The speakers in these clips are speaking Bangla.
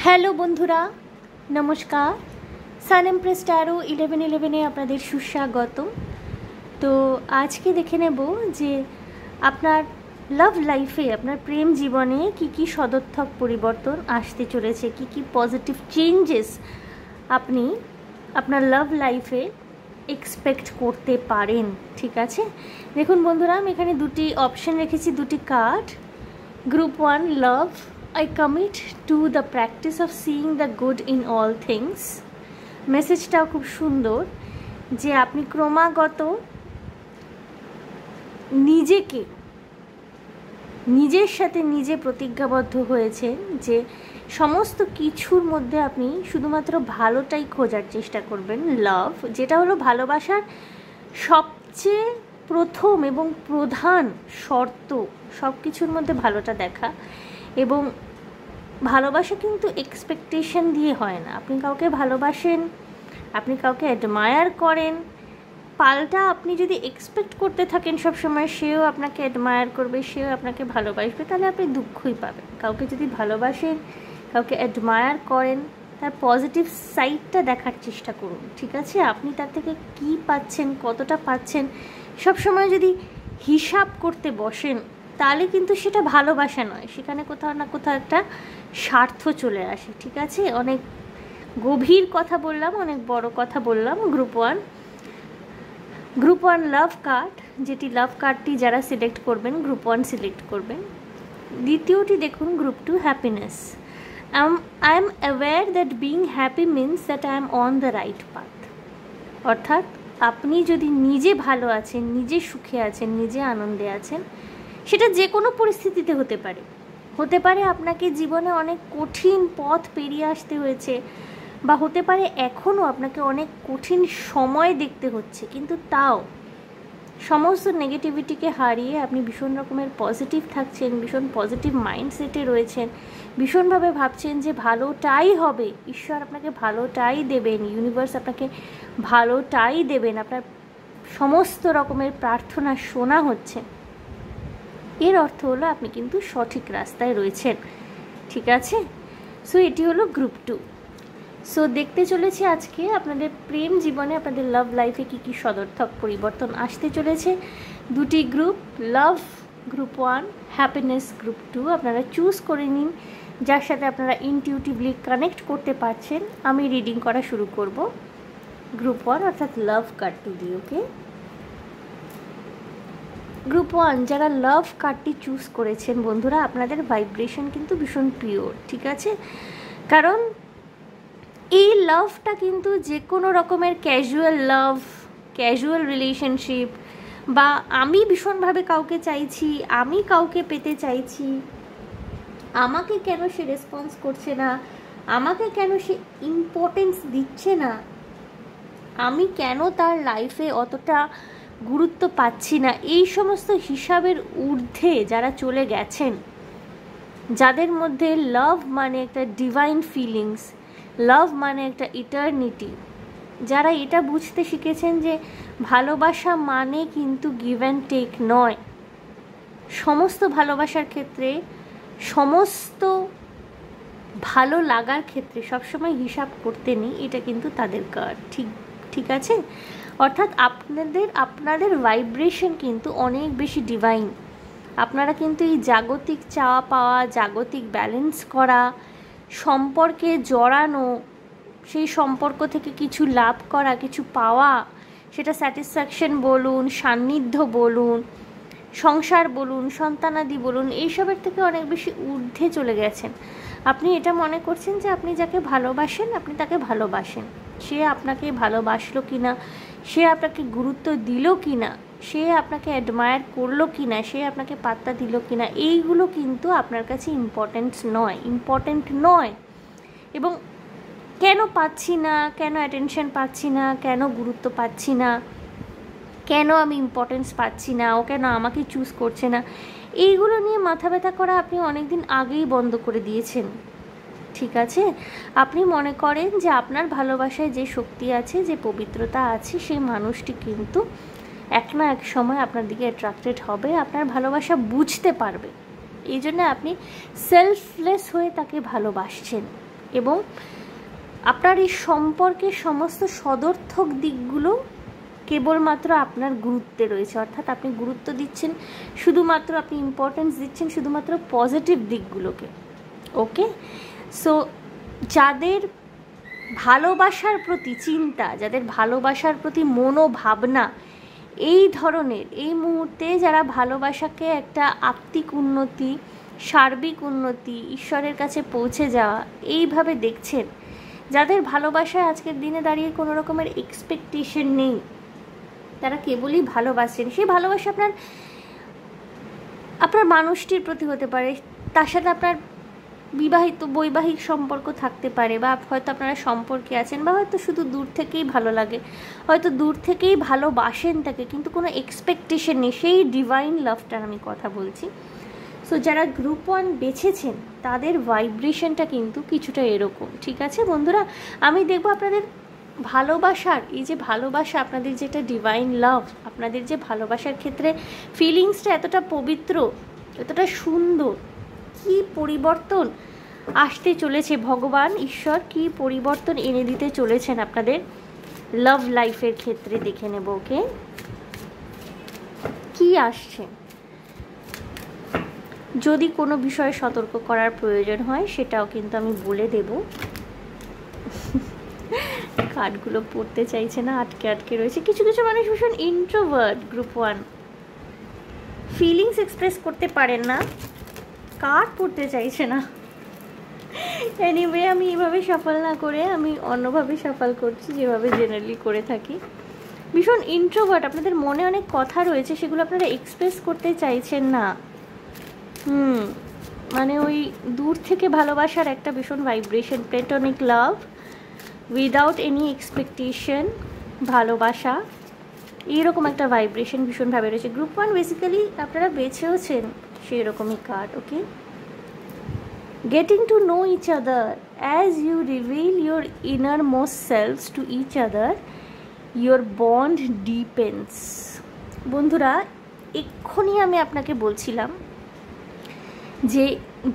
হ্যালো বন্ধুরা, নমস্কার। সান এমপ্রেস ট্যারো 1111-এ আপনাদের সুস্বাগতম। তো আজকে দেখে নেব যে আপনার লাভ লাইফে, আপনার প্রেম জীবনে কি কি সদর্থক পরিবর্তন আসতে চলেছে, কি কি পজিটিভ চেঞ্জেস আপনি আপনার লাভ লাইফে এক্সপেক্ট করতে পারেন। ঠিক আছে, দেখুন বন্ধুরা, আমি এখানে দুটি অপশন রেখেছি, দুটি card. Group 1, love, I commit to the practice of seeing the good in all things. মেসেজটাও খুব সুন্দর যে আপনি ক্রমাগত নিজের সাথে নিজে প্রতিজ্ঞাবদ্ধ হয়েছেন যে সমস্ত কিছুর মধ্যে আপনি শুধুমাত্র ভালোটাই খোঁজার চেষ্টা করবেন। লাভ, যেটা হলো ভালোবাসার সবচেয়ে প্রথম এবং প্রধান শর্ত, সব কিছুর মধ্যে ভালোটা দেখা। এবং ভালোবাসা কিন্তু এক্সপেকটেশন দিয়ে হয় না। আপনি কাউকে ভালোবাসেন, আপনি কাউকে অ্যাডমায়ার করেন, পাল্টা আপনি যদি এক্সপেক্ট করতে থাকেন সবসময় সেও আপনাকে অ্যাডমায়ার করবে, সেও আপনাকে ভালোবাসবে, তাহলে আপনি দুঃখই পাবেন। কাউকে যদি ভালোবাসেন, কাউকে অ্যাডমায়ার করেন, তার পজিটিভ সাইডটা দেখার চেষ্টা করুন। ঠিক আছে, আপনি তার থেকে কী পাচ্ছেন, কতটা পাচ্ছেন, সবসময় যদি হিসাব করতে বসেন তাহলে কিন্তু সেটা ভালোবাসা নয়, সেখানে কোথাও না কোথাও একটা স্বার্থ চলে আসে। ঠিক আছে, অনেক গভীর কথা বললাম, অনেক বড় কথা বললাম। গ্রুপ ওয়ান লাভ কার্ড, যেটি লাভ কার্ডটি যারা সিলেক্ট করবেন গ্রুপ 1 সিলেক্ট করবেন। দ্বিতীয়টি দেখুন group 2, happiness. I am aware that being happy means that I am on the right path. অর্থাৎ আপনি যদি নিজে ভালো আছেন, নিজে সুখে আছেন, নিজে আনন্দে আছেন, সেটা যে কোনো পরিস্থিতিতে হতে পারে আপনাকে জীবনে অনেক কঠিন পথ পেরিয়ে আসতে হয়েছে, বা হতে পারে এখনও আপনাকে অনেক কঠিন সময় দেখতে হচ্ছে, কিন্তু তাও সমস্ত নেগেটিভিটিকে হারিয়ে আপনি ভীষণ রকমের পজিটিভ থাকছেন, ভীষণ পজিটিভ মাইন্ডসেটে রয়েছেন, ভীষণভাবে ভাবছেন যে ভালোটাই হবে, ঈশ্বর আপনাকে ভালোটাই দেবেন, ইউনিভার্স আপনাকে ভালোটাই দেবেন, আপনার সমস্ত রকমের প্রার্থনা শোনা হচ্ছে। এর অর্থ হলো আপনি কিন্তু সঠিক রাস্তায় রয়েছেন। ঠিক আছে, সো এটি হলো গ্রুপ 2। সো দেখতে চলেছি আজকে আপনাদের প্রেম জীবনে, আপনাদের লাভ লাইফে কী কী সদর্থক পরিবর্তন আসতে চলেছে। দুটি গ্রুপ, লাভ গ্রুপ 1, হ্যাপিনেস গ্রুপ 2, আপনারা চুজ করে নিন যার সাথে আপনারা ইনটিউটিভলি কানেক্ট করতে পারছেন। আমি রিডিং করা শুরু করব গ্রুপ 1 অর্থাৎ লাভ কার্ডটি দিয়ে। ওকে, গ্রুপ 1 যারা লাভ কার্ডটি চুজ করেছেন বন্ধুরা, আপনাদের ভাইব্রেশন কিন্তু ভীষণ পিওর। ঠিক আছে, কারণ এই লাভটা কিন্তু যে কোনো রকমের ক্যাজুয়াল লাভ, ক্যাজুয়াল রিলেশনশিপ, বা আমি ভীষণভাবে কাউকে চাইছি, আমি কাউকে পেতে চাইছি, আমাকে কেন সে রেসপন্স করছে না, আমাকে কেন সে ইম্পর্টেন্স দিচ্ছে না, আমি কেন তার লাইফে অতটা গুরুত্ব পাচ্ছি না, এই সমস্ত হিসাবের ঊর্ধ্বে যারা চলে গেছেন, যাদের মধ্যে লাভ মানে একটা ডিভাইন ফিলিংস, লাভ মানে একটা ইটারনিটি, যারা এটা বুঝতে শিখেছেন যে ভালোবাসা মানে কিন্তু গিভ অ্যান্ড টেক নয়, সমস্ত ভালোবাসার ক্ষেত্রে, সমস্ত ভালো লাগার ক্ষেত্রে সবসময় হিসাব করতে নেই, এটা কিন্তু তাদের কার্ড। ঠিক আছে, অর্থাৎ আপনাদের ভাইব্রেশন কিন্তু অনেক বেশি ডিভাইন। আপনারা কিন্তু এই জাগতিক চাওয়া পাওয়া, জাগতিক ব্যালেন্স করা, সম্পর্কে জড়ানো, সেই সম্পর্ক থেকে কিছু লাভ করা, কিছু পাওয়া, সেটা স্যাটিসফ্যাকশন বলুন, সান্নিধ্য বলুন, সংসার বলুন, সন্তানাদি বলুন, এইসবের থেকে অনেক বেশি ঊর্ধ্বে চলে গেছেন। আপনি এটা মনে করছেন যে আপনি যাকে ভালোবাসেন, আপনি তাকে ভালোবাসেন, সে আপনাকে ভালোবাসলো কি না, সে আপনাকে গুরুত্ব দিল কি না, সে আপনাকে অ্যাডমায়ার করলো কি না, সে আপনাকে পাত্তা দিল কি না, এইগুলো কিন্তু আপনার কাছে ইম্পর্ট্যান্ট নয়। এবং কেন পাচ্ছি না, কেন অ্যাটেনশন পাচ্ছি না, কেন গুরুত্ব পাচ্ছি না, কেন আমি ইম্পর্টেন্স পাচ্ছি না, ও কেন আমাকে চুজ করছে না, এইগুলো নিয়ে মাথা ব্যথা করা আপনি অনেক দিন আগেই বন্ধ করে দিয়েছেন। ঠিক আছে, আপনি মনে করেন যে আপনার ভালোবাসায় যে শক্তি আছে, যে পবিত্রতা আছে, সেই মানুষটি কিন্তু এক না এক সময় আপনার দিকে অ্যাট্রাক্টেড হবে, আপনার ভালোবাসা বুঝতে পারবে। এই জন্য আপনি সেলফলেস হয়ে তাকে ভালোবাসছেন। এবং আপনার এই সম্পর্কের সমস্ত সদর্থক দিকগুলো কেবলমাত্র আপনার গুরুত্বে রয়েছে, অর্থাৎ আপনি গুরুত্ব দিচ্ছেন শুধুমাত্র, আপনি ইম্পর্টেন্স দিচ্ছেন শুধুমাত্র পজিটিভ দিকগুলোকে। ওকে, সো যাদের ভালোবাসার প্রতি চিন্তা, যাদের ভালোবাসার প্রতি মনোভাবনা এই ধরনের, এই মুহূর্তে যারা ভালোবাসাকে একটা আত্মিক উন্নতি, সার্বিক উন্নতি, ঈশ্বরের কাছে পৌঁছে যাওয়া এইভাবে দেখছেন, যাদের ভালোবাসায় আজকের দিনে দাঁড়িয়ে কোনো রকমের এক্সপেকটেশন নেই, তারা কেবলই ভালোবাসেন। সেই ভালোবাসা আপনার মানুষটির প্রতি হতে পারে, তার সাথে আপনার বিবাহিত বৈবাহিক সম্পর্ক থাকতে পারে, বা হয়তো আপনারা সম্পর্কে আছেন, বা হয়তো শুধু দূর থেকেই ভালো লাগে, হয়তো দূর থেকেই ভালোবাসেন তাকে, কিন্তু কোনো এক্সপেকটেশন নেই। সেই ডিভাইন লাভটার আমি কথা বলছি। সো যারা গ্রুপ 1 বেছেছেন তাদের ভাইব্রেশনটা কিন্তু কিছুটা এরকম, ঠিক আছে বন্ধুরা? আমি দেখবো আপনাদের ভালোবাসার, এই যে ভালোবাসা, আপনাদের যেটা ডিভাইন লাভ, আপনাদের যে ভালোবাসার ক্ষেত্রে ফিলিংসটা এতটা পবিত্র, এতটা সুন্দর, কি পরিবর্তন আসতে চলেছে, ভগবান ঈশ্বর কি পরিবর্তন এনে দিতে চলেছেন আপনাদের লাভ লাইফের ক্ষেত্রে, দেখে নেব। ওকে, কি আসছে? যদি কোনো বিষয়ে সতর্ক করার প্রয়োজন হয় সেটাও কিন্তু আমি বলে দেব। কার্ডগুলো পড়তে চাইছে না, আটকে আটকে রয়েছে। কিছু কিছু মানুষ ভীষণ ইন্ট্রোভার্ট, গ্রুপ 1 ফিলিংস এক্সপ্রেস করতে পারেন না, কার্ড পড়তে চাইছে না। এনিওয়ে, আমি এইভাবে সফল না করে আমি অন্যভাবে সফল করছি, যেভাবে জেনারেলি করে থাকি। ভীষণ ইন্ট্রোভার্ট, আপনাদের মনে অনেক কথা রয়েছে, সেগুলো আপনারা এক্সপ্রেস করতে চাইছেন না। মানে ওই দূর থেকে ভালোবাসার একটা ভীষণ ভাইব্রেশন, প্লেটোনিক লাভ উইদাউট এনি এক্সপেকটেশন, ভালোবাসা, এইরকম একটা ভাইব্রেশন ভীষণভাবে রয়েছে। গ্রুপ 1 বেসিক্যালি আপনারা বেছেওছেন সেই রকমই card. Okay, getting to know each other as you reveal your innermost selves to each other, your bond depends. বন্ধুরা, এক্ষুনি আমি আপনাকে বলছিলাম যে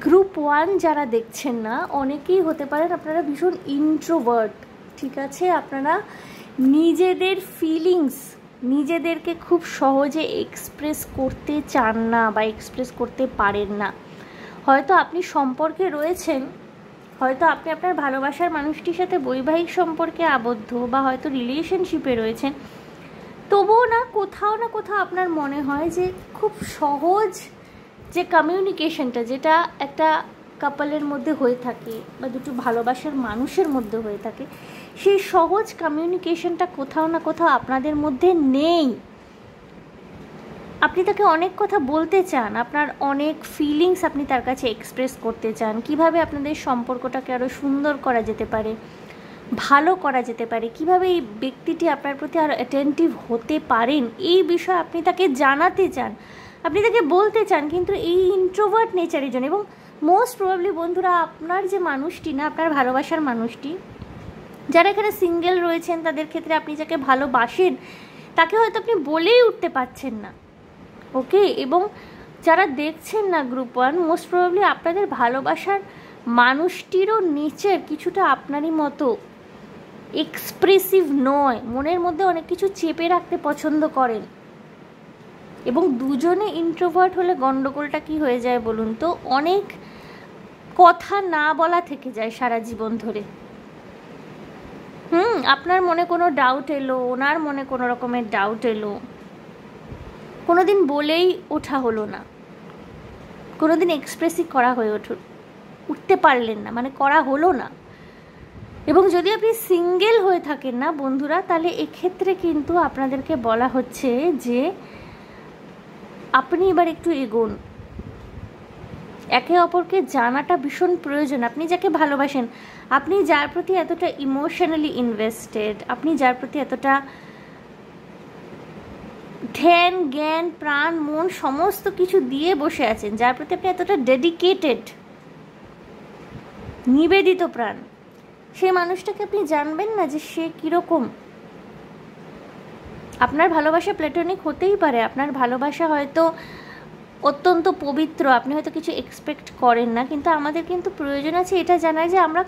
গ্রুপ 1 যারা দেখছেন না, অনেকেই হতে পারেন আপনারা ভীষণ ইন্ট্রোভার্ট, ঠিক আছে? আপনারা নিজেদের ফিলিংস, নিজেদেরকে খুব সহজে এক্সপ্রেস করতে চান না বা এক্সপ্রেস করতে পারেন না। হয়তো আপনি সম্পর্কে রয়েছেন, হয়তো আপনি আপনার ভালোবাসার মানুষটির সাথে বৈবাহিক সম্পর্কে আবদ্ধ, বা হয়তো রিলেশনশিপে রয়েছেন, তবুও না কোথাও আপনার মনে হয় যে খুব সহজ যে কমিউনিকেশনটা, যেটা একটা কাপলের মধ্যে হয়ে থাকে বা দুটো ভালোবাসার মানুষের মধ্যে হয়ে থাকে, সেই সহজ কমিউনিকেশনটা কোথাও না কোথাও আপনাদের মধ্যে নেই। আপনি তাকে অনেক কথা বলতে চান, আপনার অনেক ফিলিংস আপনি তার কাছে এক্সপ্রেস করতে চান, কিভাবে আপনাদের সম্পর্কটাকে আরও সুন্দর করা যেতে পারে, ভালো করা যেতে পারে, কিভাবে এই ব্যক্তিটি আপনার প্রতি আরও অ্যাটেন্টিভ হতে পারেন, এই বিষয়ে আপনি তাকে জানাতে চান, আপনি তাকে বলতে চান, কিন্তু এই ইন্ট্রোভার্ট নেচারের জন্য। এবং মোস্ট প্রবাবলি বন্ধুরা, আপনার যে মানুষটি না, আপনার ভালোবাসার মানুষটি, যারা এখানে সিঙ্গেল রয়েছেন, তাদের ক্ষেত্রে আপনি যাকে ভালোবাসেন তাকে হয়তো আপনি বলেই উঠতে পারছেন না। ওকে, এবং যারা দেখছেন না গ্রুপ 1, মোস্ট প্রবাবলি আপনাদের ভালোবাসার মানুষটিরও নেচার কিছুটা আপনারই মতো এক্সপ্রেসিভ নয়, মনের মধ্যে অনেক কিছু চেপে রাখতে পছন্দ করেন। এবং দুজনে ইন্ট্রোভার্ট হলে গন্ডগোলটা কি হয়ে যায় বলুন তো? অনেক কথা না বলা থেকে যায় সারা জীবন ধরে। আপনার মনে কোনো ডাউট এলো, ওনার মনে কোনো রকমের ডাউট এলো, কোনোদিন বলেই ওঠা হলো না, কোনোদিন এক্সপ্রেসই করা হয়ে উঠতে পারলেন না, মানে করা হলো না। এবং যদি আপনি সিঙ্গেল হয়ে থাকেন না বন্ধুরা, তাহলে এক্ষেত্রে কিন্তু আপনাদেরকে বলা হচ্ছে যে আপনি এবার একটু এগোন, একে অপরকে জানাটা ভীষণ প্রয়োজন। আপনি যাকে ভালোবাসেন, আপনি যার প্রতি এতটা ইমোশনালি ইনভেস্টেড, আপনি যার প্রতি এতটা ধ্যান, জ্ঞান, প্রাণ, মন সমস্ত কিছু দিয়ে বসে আছেন, যার প্রতি আপনি এতটা ডেডিকেটেড, নিবেদিত প্রাণ, সেই মানুষটাকে আপনি জানবেন না যে সে কীরকম। আপনার ভালোবাসা প্ল্যাটনিক হতেই পারে, আপনার ভালোবাসা হয়তো অত্যন্ত পবিত্র, আপনি হয়তো কিছু এক্সপেক্ট করেন না, কিন্তু আমাদের কিন্তু প্রয়োজন আছে এটা জানার যে আমরা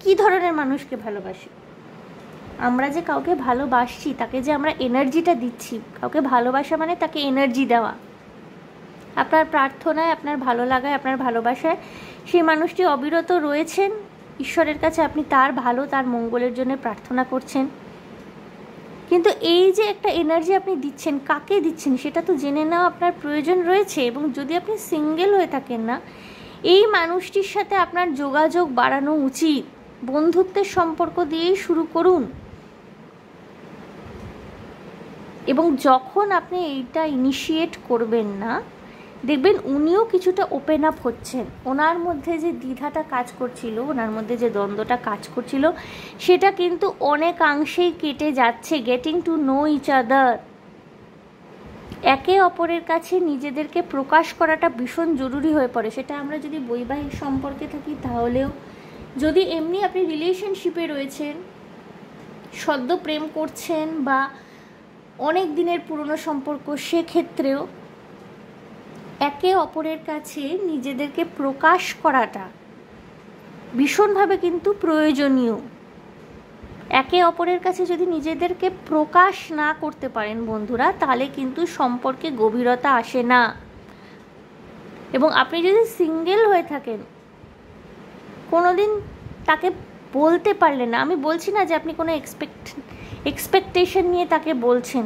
কী ধরনের মানুষকে ভালোবাসে। আমরা যে কাউকে ভালোবাসছি, তাকে যে আমরা এনার্জিটা দিচ্ছি, কাউকে ভালোবাসা মানে তাকে এনার্জি দেওয়া। আপনার প্রার্থনায়, আপনার ভালো লাগায়, আপনার ভালোবাসায় সেই মানুষটি অবিরত রয়েছেন, ঈশ্বরের কাছে আপনি তার ভালো, তার মঙ্গলের জন্য প্রার্থনা করছেন। কিন্তু এই যে একটা এনার্জি আপনি দিচ্ছেন, কাকে দিচ্ছেন সেটা তো জেনে নেওয়া আপনার প্রয়োজন রয়েছে। এবং যদি আপনি সিঙ্গেল হয়ে থাকেন না, এই মানুষটির সাথে আপনার যোগাযোগ বাড়ানো উচিত। বন্ধুত্বের সম্পর্ক দিয়েই শুরু করুন। এবং যখন আপনি এইটা ইনিশিয়েট করবেন না, দেখবেন উনিও কিছুটা ওপেন আপ হচ্ছেন। ওনার মধ্যে যে দ্বিধাটা কাজ করছিল, ওনার মধ্যে যে দ্বন্দ্বটা কাজ করছিল, সেটা কিন্তু অনেকাংশেই কেটে যাচ্ছে। Getting to know each other, একে অপরের কাছে নিজেদেরকে প্রকাশ করাটা ভীষণ জরুরি হয়ে পড়ে। সেটা আমরা যদি বৈবাহিক সম্পর্কে থাকি তাহলেও, যদি এমনি আপনি রিলেশনশিপে রয়েছেন, সদ্য প্রেম করছেন বা অনেক দিনের পুরনো সম্পর্ক, সেক্ষেত্রেও একে অপরের কাছে নিজেদেরকে প্রকাশ করাটা ভীষণভাবে কিন্তু প্রয়োজনীয়। একে অপরের কাছে যদি নিজেদেরকে প্রকাশ না করতে পারেন বন্ধুরা, তাহলে কিন্তু সম্পর্কে গভীরতা আসে না। এবং আপনি যদি সিঙ্গেল হয়ে থাকেন, কোনোদিন তাকে বলতে পারলেন না, আমি বলছি না যে আপনি কোনো এক্সপেকটেশন নিয়ে তাকে বলছেন,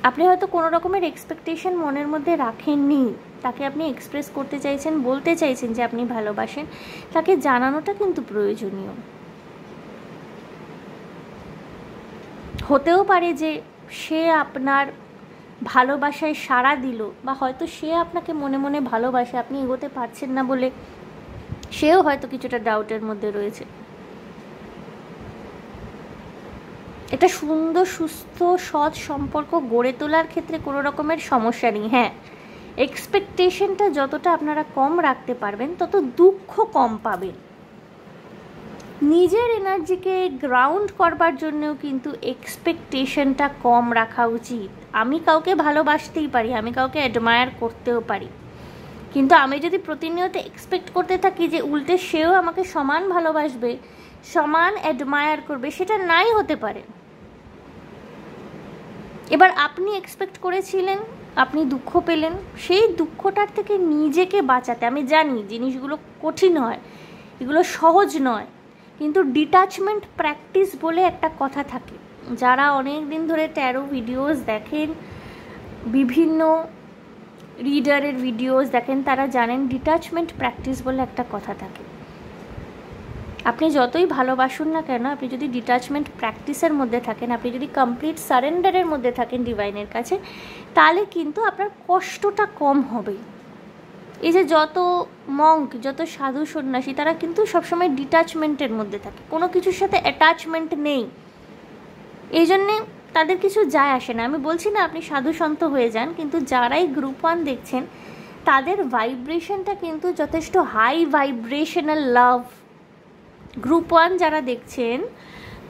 আপনি হয়তো কোনো রকমের এক্সপেকটেশন মনের মধ্যে রাখেননি, তাকে আপনি এক্সপ্রেস করতে চাইছেন, বলতে চাইছেন যে আপনি ভালোবাসেন, তাকে জানানোটা কিন্তু প্রয়োজনীয়। হতেও পারে যে সে আপনার ভালোবাসায় সাড়া দিল, বা হয়তো সে আপনাকে মনে মনে ভালোবাসে, আপনি এগোতে পারছেন না বলে সেও হয়তো কিছুটা ডাউটের মধ্যে রয়েছে। এটা সুন্দর, সুস্থ, সৎ সম্পর্ক গড়ে তোলার ক্ষেত্রে কোনো রকমের সমস্যা নেই। হ্যাঁ, এক্সপেকটেশনটা যতটা আপনারা কম রাখতে পারবেন, তত দুঃখ কম পাবেন। নিজের এনার্জিকে গ্রাউন্ড করবার জন্যও কিন্তু এক্সপেকটেশনটা কম রাখা উচিত। আমি কাউকে ভালোবাসতেই পারি, আমি কাউকে অ্যাডমায়ার করতেও পারি, কিন্তু আমি যদি প্রতিনিয়ত এক্সপেক্ট করতে থাকি যে উল্টে সেও আমাকে সমান ভালোবাসবে, সমান অ্যাডমায়ার করবে, সেটা নাই হতে পারে। এবার আপনি এক্সপেক্ট করেছিলেন, আপনি দুঃখ পেলেন, সেই দুঃখটার থেকে নিজেকে বাঁচাতে, আমি জানি জিনিসগুলো কঠিন হয়, এগুলো সহজ নয়, কিন্তু ডিটাচমেন্ট প্র্যাকটিস বলে একটা কথা থাকে। যারা অনেক দিন ধরে ট্যারো ভিডিওস দেখেন, বিভিন্ন রিডারের ভিডিওস দেখেন, তারা জানেন ডিটাচমেন্ট প্র্যাকটিস বলে একটা কথা থাকে। আপনি যতই ভালোবাসুন না কেন, আপনি যদি ডিটাচমেন্ট প্র্যাকটিসের মধ্যে থাকেন, আপনি যদি কমপ্লিট সারেন্ডারের মধ্যে থাকেন ডিভাইনের কাছে, তাহলে কিন্তু আপনার কষ্টটা কম হবে। এই যে যত মঙ্ক, যত সাধু সন্ন্যাসী, তারা কিন্তু সবসময় ডিটাচমেন্টের মধ্যে থাকে, কোনো কিছুর সাথে অ্যাটাচমেন্ট নেই, এই জন্যে তাদের কিছু যায় আসে না। আমি বলছি না আপনি সাধু সন্ত হয়ে যান, কিন্তু যারাই গ্রুপ 1 দেখছেন, তাদের ভাইব্রেশনটা কিন্তু যথেষ্ট হাই ভাইব্রেশনাল লাভ। গ্রুপ 1 যারা দেখছেন,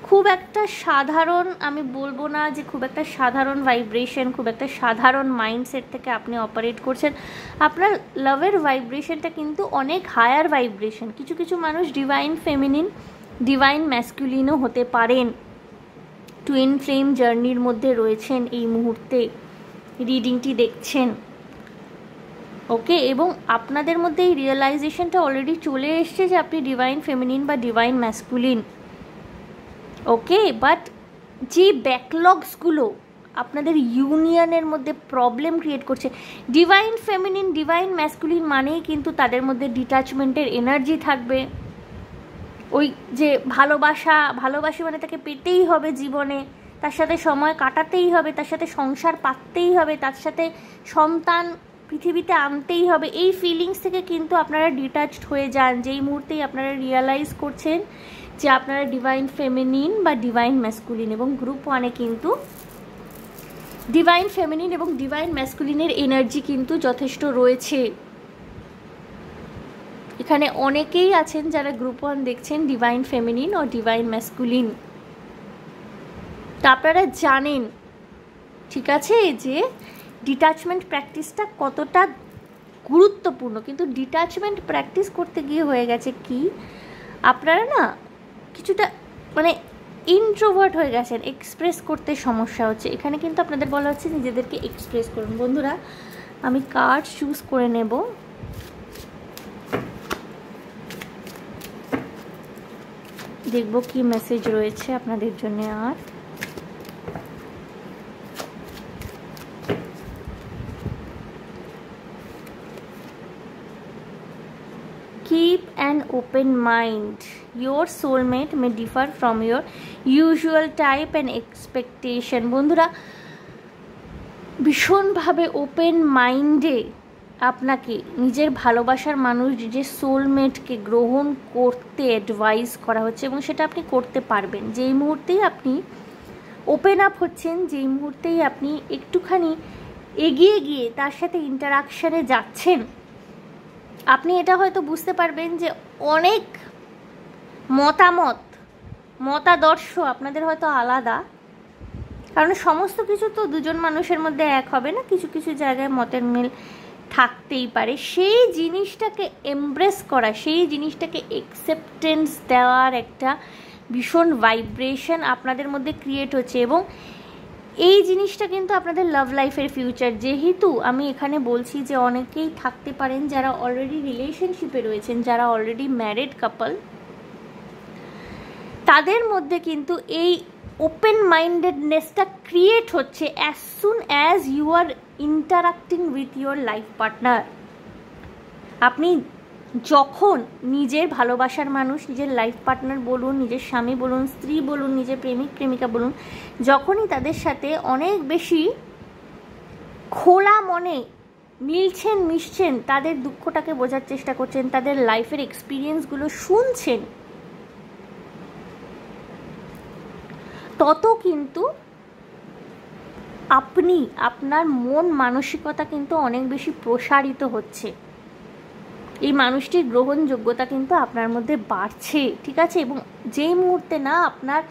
খুব একটা সাধারণ, আমি বলবো না যে খুব একটা সাধারণ ভাইব্রেশন, খুব একটা সাধারণ মাইন্ডসেট থেকে আপনি অপারেট করছেন। আপনার লাভের ভাইব্রেশনটা কিন্তু অনেক হায়ার ভাইব্রেশন। কিছু কিছু মানুষ ডিভাইন ফেমিনিন, ডিভাইন ম্যাসকুলিনও হতে পারেন, টুইন ফ্লেম জার্নির মধ্যে রয়েছেন এই মুহূর্তে, রিডিংটি দেখছেন, ওকে। এবং আপনাদের মধ্যে এই রিয়েলাইজেশনটা অলরেডি চলে এসছে যে আপনি ডিভাইন ফেমিনিন বা ডিভাইন ম্যাসকুলিন, ওকে। বাট যে ব্যাকলগসগুলো আপনাদের ইউনিয়নের মধ্যে প্রবলেম ক্রিয়েট করছে, ডিভাইন ফেমিনিন, ডিভাইন ম্যাসকুলিন মানেই কিন্তু তাদের মধ্যে ডিটাচমেন্টের এনার্জি থাকবে। ওই যে ভালোবাসি মানে তাকে পেতেই হবে জীবনে, তার সাথে সময় কাটাতেই হবে, তার সাথে সংসার পাততেই হবে, তার সাথে সন্তান পৃথিবীতে আনতেই হবে, এই ফিলিংস থেকে কিন্তু আপনারা ডিটাচড হয়ে যান যেই মুহূর্তেই আপনারা রিয়েলাইজ করছেন যে আপনারা ডিভাইন ফেমিনিন বা ডিভাইন ম্যাসকুলিন। এবং গ্রুপ 1-এ কিন্তু ডিভাইন ফেমিনিন এবং ডিভাইন ম্যাসকুলিনের এনার্জি কিন্তু যথেষ্ট রয়েছে। এখানে অনেকেই আছেন যারা গ্রুপ 1 দেখছেন, ডিভাইন ফেমিনিন ও ডিভাইন ম্যাসকুলিন। তা আপনারা জানেন, ঠিক আছে, যে ডিটাচমেন্ট প্র্যাকটিসটা কতটা গুরুত্বপূর্ণ। কিন্তু ডিট্যাচমেন্ট প্র্যাকটিস করতে গিয়ে হয়ে গেছে কি, আপনারা না কিছুটা মানে ইন্ট্রোভার্ট হয়ে গেছেন, এক্সপ্রেস করতে সমস্যা হচ্ছে। এখানে কিন্তু আপনাদের বলা হচ্ছে নিজেদেরকে এক্সপ্রেস করুন। বন্ধুরা, আমি কার্ড চুজ করে নেব। দেখব কি মেসেজ রয়েছে আপনাদের জন্য। আর keep an open mind. Your soulmate may differ from your usual type and expectation. বন্ধুরা, ভীষণভাবে ওপেন মাইন্ডে আপনাকে নিজের ভালোবাসার মানুষ যে সোলমেটকে গ্রহণ করতে অ্যাডভাইস করা হচ্ছে, এবং সেটা আপনি করতে পারবেন যেই মুহূর্তেই আপনি ওপেন আপ হচ্ছেন, যেই মুহূর্তেই আপনি একটুখানি এগিয়ে গিয়ে তার সাথে ইন্টারাকশানে যাচ্ছেন। আপনি এটা হয়তো বুঝতে পারবেন যে অনেক মতাদর্শ আপনাদের হয়তো আলাদা, কারণ সমস্ত কিছু তো দুজন মানুষের মধ্যে এক হবে না, কিছু কিছু জায়গায় মতের মিল থাকতেই পারে। সেই জিনিসটাকে এমব্রেস করা, সেই জিনিসটাকে অ্যাকসেপ্টেন্স দেওয়ার একটা ভীষণ ভাইব্রেশন আপনাদের মধ্যে ক্রিয়েট হচ্ছে, এবং এই জিনিসটা কিন্তু আপনাদের লাভ লাইফের ফিউচার। যেহেতু আমি এখানে বলছি যে অনেকেই থাকতে পারেন যারা অলরেডি রিলেশনশিপে রয়েছেন, যারা অলরেডি ম্যারিড কাপল, তাদের মধ্যে কিন্তু এই ওপেন মাইন্ডেডনেসটা ক্রিয়েট হচ্ছে as soon as you are interacting with your life partner. আপনি যখন নিজের ভালোবাসার মানুষ, নিজের লাইফ পার্টনার বলুন, নিজের স্বামী বলুন, স্ত্রী বলুন, নিজের প্রেমিক প্রেমিকা বলুন, যখনই তাদের সাথে অনেক বেশি খোলা মনে মিশছেন, তাদের দুঃখটাকে বোঝার চেষ্টা করছেন, তাদের লাইফের এক্সপিরিয়েন্সগুলো শুনছেন, তত কিন্তু আপনার মন মানসিকতা কিন্তু অনেক বেশি প্রসারিত হচ্ছে। এই মানুষটির গ্রহণযোগ্যতা কিন্তু আপনার মধ্যে বাড়ছে, ঠিক আছে? এবং যেই মুহূর্তে না আপনার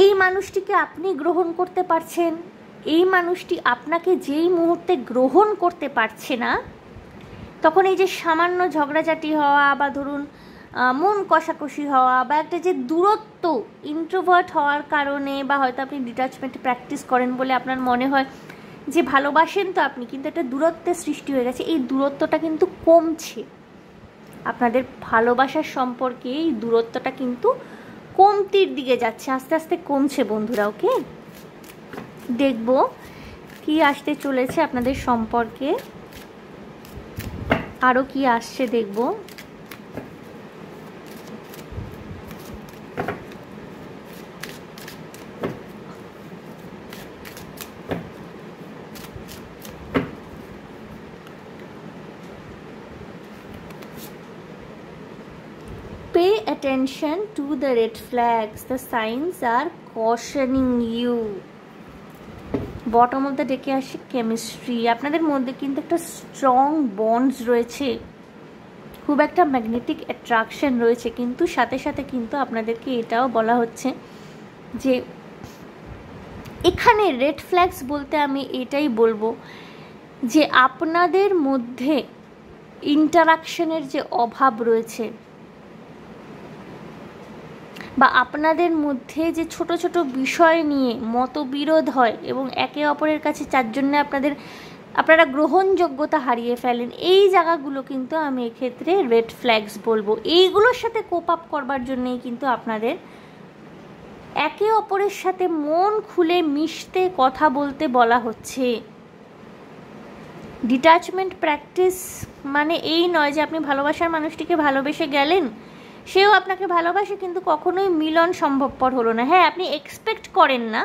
এই মানুষটিকে আপনি গ্রহণ করতে পারছেন, এই মানুষটি আপনাকে যেই মুহূর্তে গ্রহণ করতে পারছে না, তখন এই যে সামান্য ঝগড়াঝাটি হওয়া বা ধরুন মন কষাকষি হওয়া বা একটা যে দূরত্ব, ইন্ট্রোভার্ট হওয়ার কারণে, বা হয়তো আপনি ডিট্যাচমেন্ট প্র্যাকটিস করেন বলে আপনার মনে হয় যে ভালোবাসেন তো আপনি, কিন্তু একটা দূরত্বের সৃষ্টি হয়ে গেছে। এই দূরত্বটা কিন্তু কমছে, আপনাদের ভালোবাসার সম্পর্কে এই দূরত্বটা কিন্তু কমতির দিকে যাচ্ছে, আস্তে আস্তে কমছে বন্ধুরা। ওকে, দেখব কি আসতে চলেছে আপনাদের সম্পর্কে, আরও কি আসছে দেখব। Pay attention to the red flags. The signs are cautioning you. Bottom of the ডেকে আসে কেমিস্ট্রি। আপনাদের মধ্যে কিন্তু একটা স্ট্রং বন্ডস রয়েছে, খুব একটা ম্যাগনেটিক অ্যাট্রাকশন রয়েছে, কিন্তু সাথে সাথে কিন্তু আপনাদেরকে এটাও বলা হচ্ছে যে এখানে রেড ফ্ল্যাগস বলতে আমি এটাই বলবো যে আপনাদের মধ্যে ইন্টারাকশনের যে অভাব রয়েছে, বা আপনাদের মধ্যে যে ছোট ছোট বিষয় নিয়ে মতবিরোধ হয় এবং একে অপরের কাছে যার জন্য আপনারা গ্রহণযোগ্যতা হারিয়ে ফেলেন, এই জায়গাগুলো কিন্তু আমি এক্ষেত্রে রেড ফ্ল্যাগস বলবো। এইগুলোর সাথে কোপ আপ করবার জন্যই কিন্তু আপনাদের একে অপরের সাথে মন খুলে মিশতে কথা বলতে বলা হচ্ছে। ডিট্যাচমেন্ট প্র্যাকটিস মানে এই নয় যে আপনি ভালোবাসার মানুষটিকে ভালোবেসে গেলেন, সেও আপনাকে ভালোবাসে, কিন্তু কখনোই মিলন সম্ভবপর হলো না। হ্যাঁ, আপনি এক্সপেক্ট করেন না,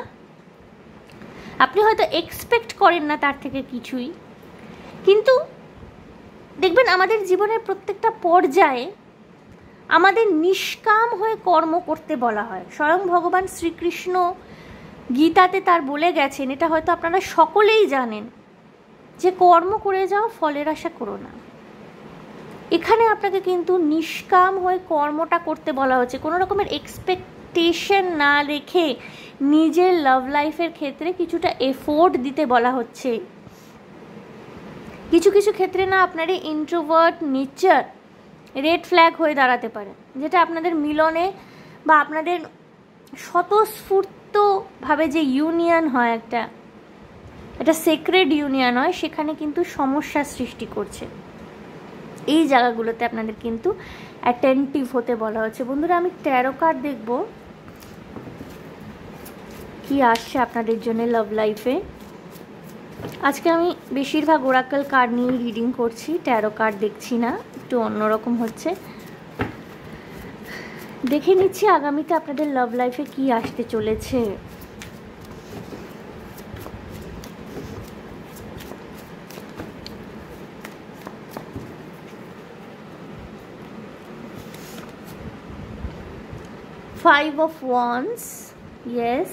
আপনি হয়তো এক্সপেক্ট করেন না তার থেকে কিছুই, কিন্তু দেখবেন আমাদের জীবনের প্রত্যেকটা পর্যায়ে আমাদের নিষ্কাম হয়ে কর্ম করতে বলা হয়। স্বয়ং ভগবান শ্রীকৃষ্ণ গীতাতে তার বলে গেছেন, এটা হয়তো আপনারা সকলেই জানেন, যে কর্ম করে যাও, ফলের আশা করো না। এখানে আপনাকে কিন্তু নিষ্কাম হয়ে কর্মটা করতে বলা হচ্ছে, কোনো রকমের এক্সপেকটেশন না রেখে নিজের লাভ লাইফের ক্ষেত্রে কিছুটা এফোর্ট দিতে বলা হচ্ছে। কিছু কিছু ক্ষেত্রে না আপনার এই ইন্ট্রোভার্ট নেচার রেড ফ্ল্যাগ হয়ে দাঁড়াতে পারে, যেটা আপনাদের মিলনে বা আপনাদের স্বতঃস্ফূর্তভাবে যে ইউনিয়ন হয়, একটা সেক্রেড ইউনিয়ন হয়, সেখানে কিন্তু সমস্যার সৃষ্টি করছে। এই জায়গাগুলোতে আপনাদের কিন্তু অ্যাটেন্টিভ হতে বলা হচ্ছে। বন্ধুরা, আমি 13 কার্ড দেখব কি আসছে আপনাদের জন্য লাভ লাইফে। আজকে আমি বেশিরভাগ ওরাকল কার্ড নিয়ে রিডিং করছি, 13 কার্ড দেখছি না, একটু অন্যরকম হচ্ছে। দেখে নিচ্ছি আগামীতে আপনাদের লাভ লাইফে কি আসতে চলেছে। Five of Wands, yes.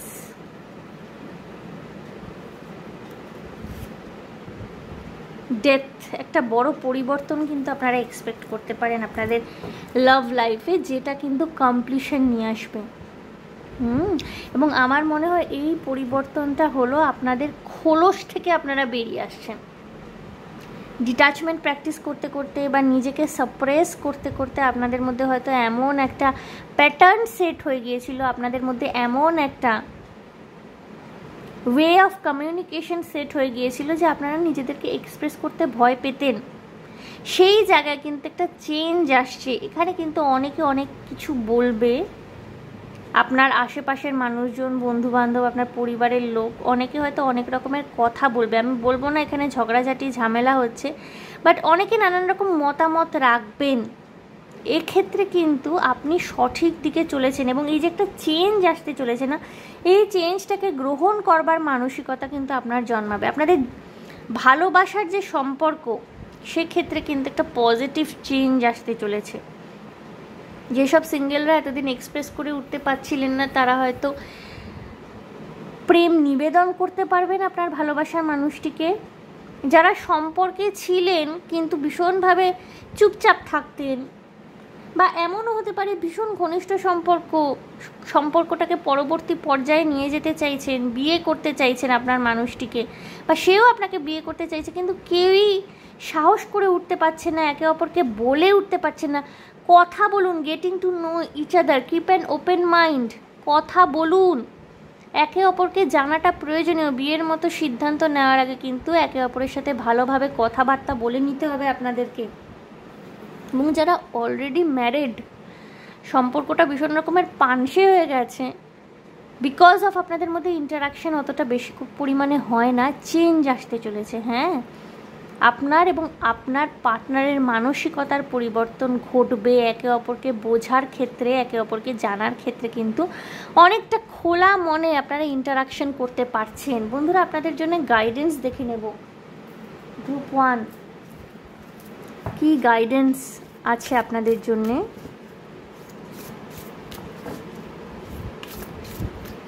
Death, একটা বড় পরিবর্তন কিন্তু আপনারা এক্সপেক্ট করতে পারেন আপনাদের লাভ লাইফে, যেটা কিন্তু কমপ্লিশন নিয়ে আসবে। এবং আমার মনে হয় এই পরিবর্তনটা হলো আপনাদের খোলস থেকে আপনারা বেরিয়ে আসছেন। ডিট্যাচমেন্ট প্র্যাকটিস করতে করতে বা নিজেকে সাপ্রেস করতে করতে আপনাদের মধ্যে হয়তো এমন একটা প্যাটার্ন সেট হয়ে গিয়েছিল, আপনাদের মধ্যে এমন একটা ওয়ে অফ কমিউনিকেশন সেট হয়ে গিয়েছিল যে আপনারা নিজেদেরকে এক্সপ্রেস করতে ভয় পেতেন। সেই জায়গায় কিন্তু একটা চেঞ্জ আসছে। এখানে কিন্তু অনেকে অনেক কিছু বলবে, আপনার আশেপাশের মানুষজন, বন্ধুবান্ধব, আপনার পরিবারের লোক, অনেকে হয়তো অনেক রকমের কথা বলবে। আমি বলবো না এখানে ঝগড়াঝাটি ঝামেলা হচ্ছে, বাট অনেকে নানান রকম মতামত রাখবেন। এক্ষেত্রে কিন্তু আপনি সঠিক দিকে চলেছেন এবং এই যে একটা চেঞ্জ আসতে চলেছে না, এই চেঞ্জটাকে গ্রহণ করবার মানসিকতা কিন্তু আপনার জন্মাবে। আপনাদের ভালোবাসার যে সম্পর্ক, সেক্ষেত্রে কিন্তু একটা পজিটিভ চেঞ্জ আসতে চলেছে। যেসব সিঙ্গেলরা এতদিন এক্সপ্রেস করে উঠতে পারছিলেন না, তারা হয়তো প্রেম নিবেদন করতে পারবেন আপনার ভালোবাসার মানুষটিকে। যারা সম্পর্কে ছিলেন কিন্তু ভীষণভাবে চুপচাপ থাকতেন, বা এমনও হতে পারে ভীষণ ঘনিষ্ঠ সম্পর্কটাকে পরবর্তী পর্যায়ে নিয়ে যেতে চাইছেন, বিয়ে করতে চাইছেন আপনার মানুষটিকে, বা সেও আপনাকে বিয়ে করতে চাইছে, কিন্তু কেউই সাহস করে উঠতে পারছে না, একে অপরকে বলে উঠতে পারছে না। কথা বলুন, getting to know each other, keep an open mind, কথা বলুন। একে অপরকে জানাটা প্রয়োজনীয়। বিয়ের মতো সিদ্ধান্ত নেওয়ার আগে কিন্তু একে অপরের সাথে ভালোভাবে কথাবার্তা বলে নিতে হবে আপনাদেরকে। এবং যারা অলরেডি ম্যারিড, সম্পর্কটা ভীষণ রকমের পানসে হয়ে গেছে, বিকজ অফ আপনাদের মধ্যে ইন্টারাকশন অতটা বেশি খুব পরিমাণে হয় না, চেঞ্জ আসতে চলেছে। হ্যাঁ, আপনার এবং আপনার পার্টনারের মানসিকতার পরিবর্তন ঘটবে। একে অপরকে বোঝার ক্ষেত্রে, একে অপরকে জানার ক্ষেত্রে কিন্তু অনেকটা খোলা মনে আপনারা ইন্টারাকশন করতে পারছেন। বন্ধুরা, আপনাদের জন্য গাইডেন্স দেখে নেব। গ্রুপ 1 কি গাইডেন্স আছে আপনাদের জন্যে।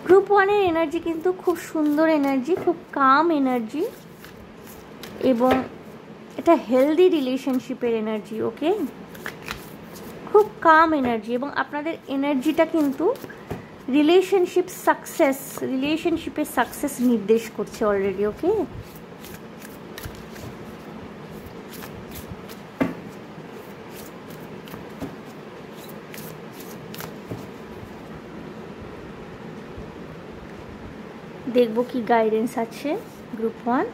গ্রুপ 1-এর এনার্জি কিন্তু খুব সুন্দর এনার্জি, খুব কাম এনার্জি, এবং এটা হেলদি রিলেশনশিপের এনার্জি। ওকে, খুব কাম এনার্জি, এবং আপনাদের এনার্জিটা কিন্তু রিলেশনশিপের সাকসেস নির্দেশ করছে অলরেডি। ওকে, দেখবো কি গাইডেন্স আছে। Group 1,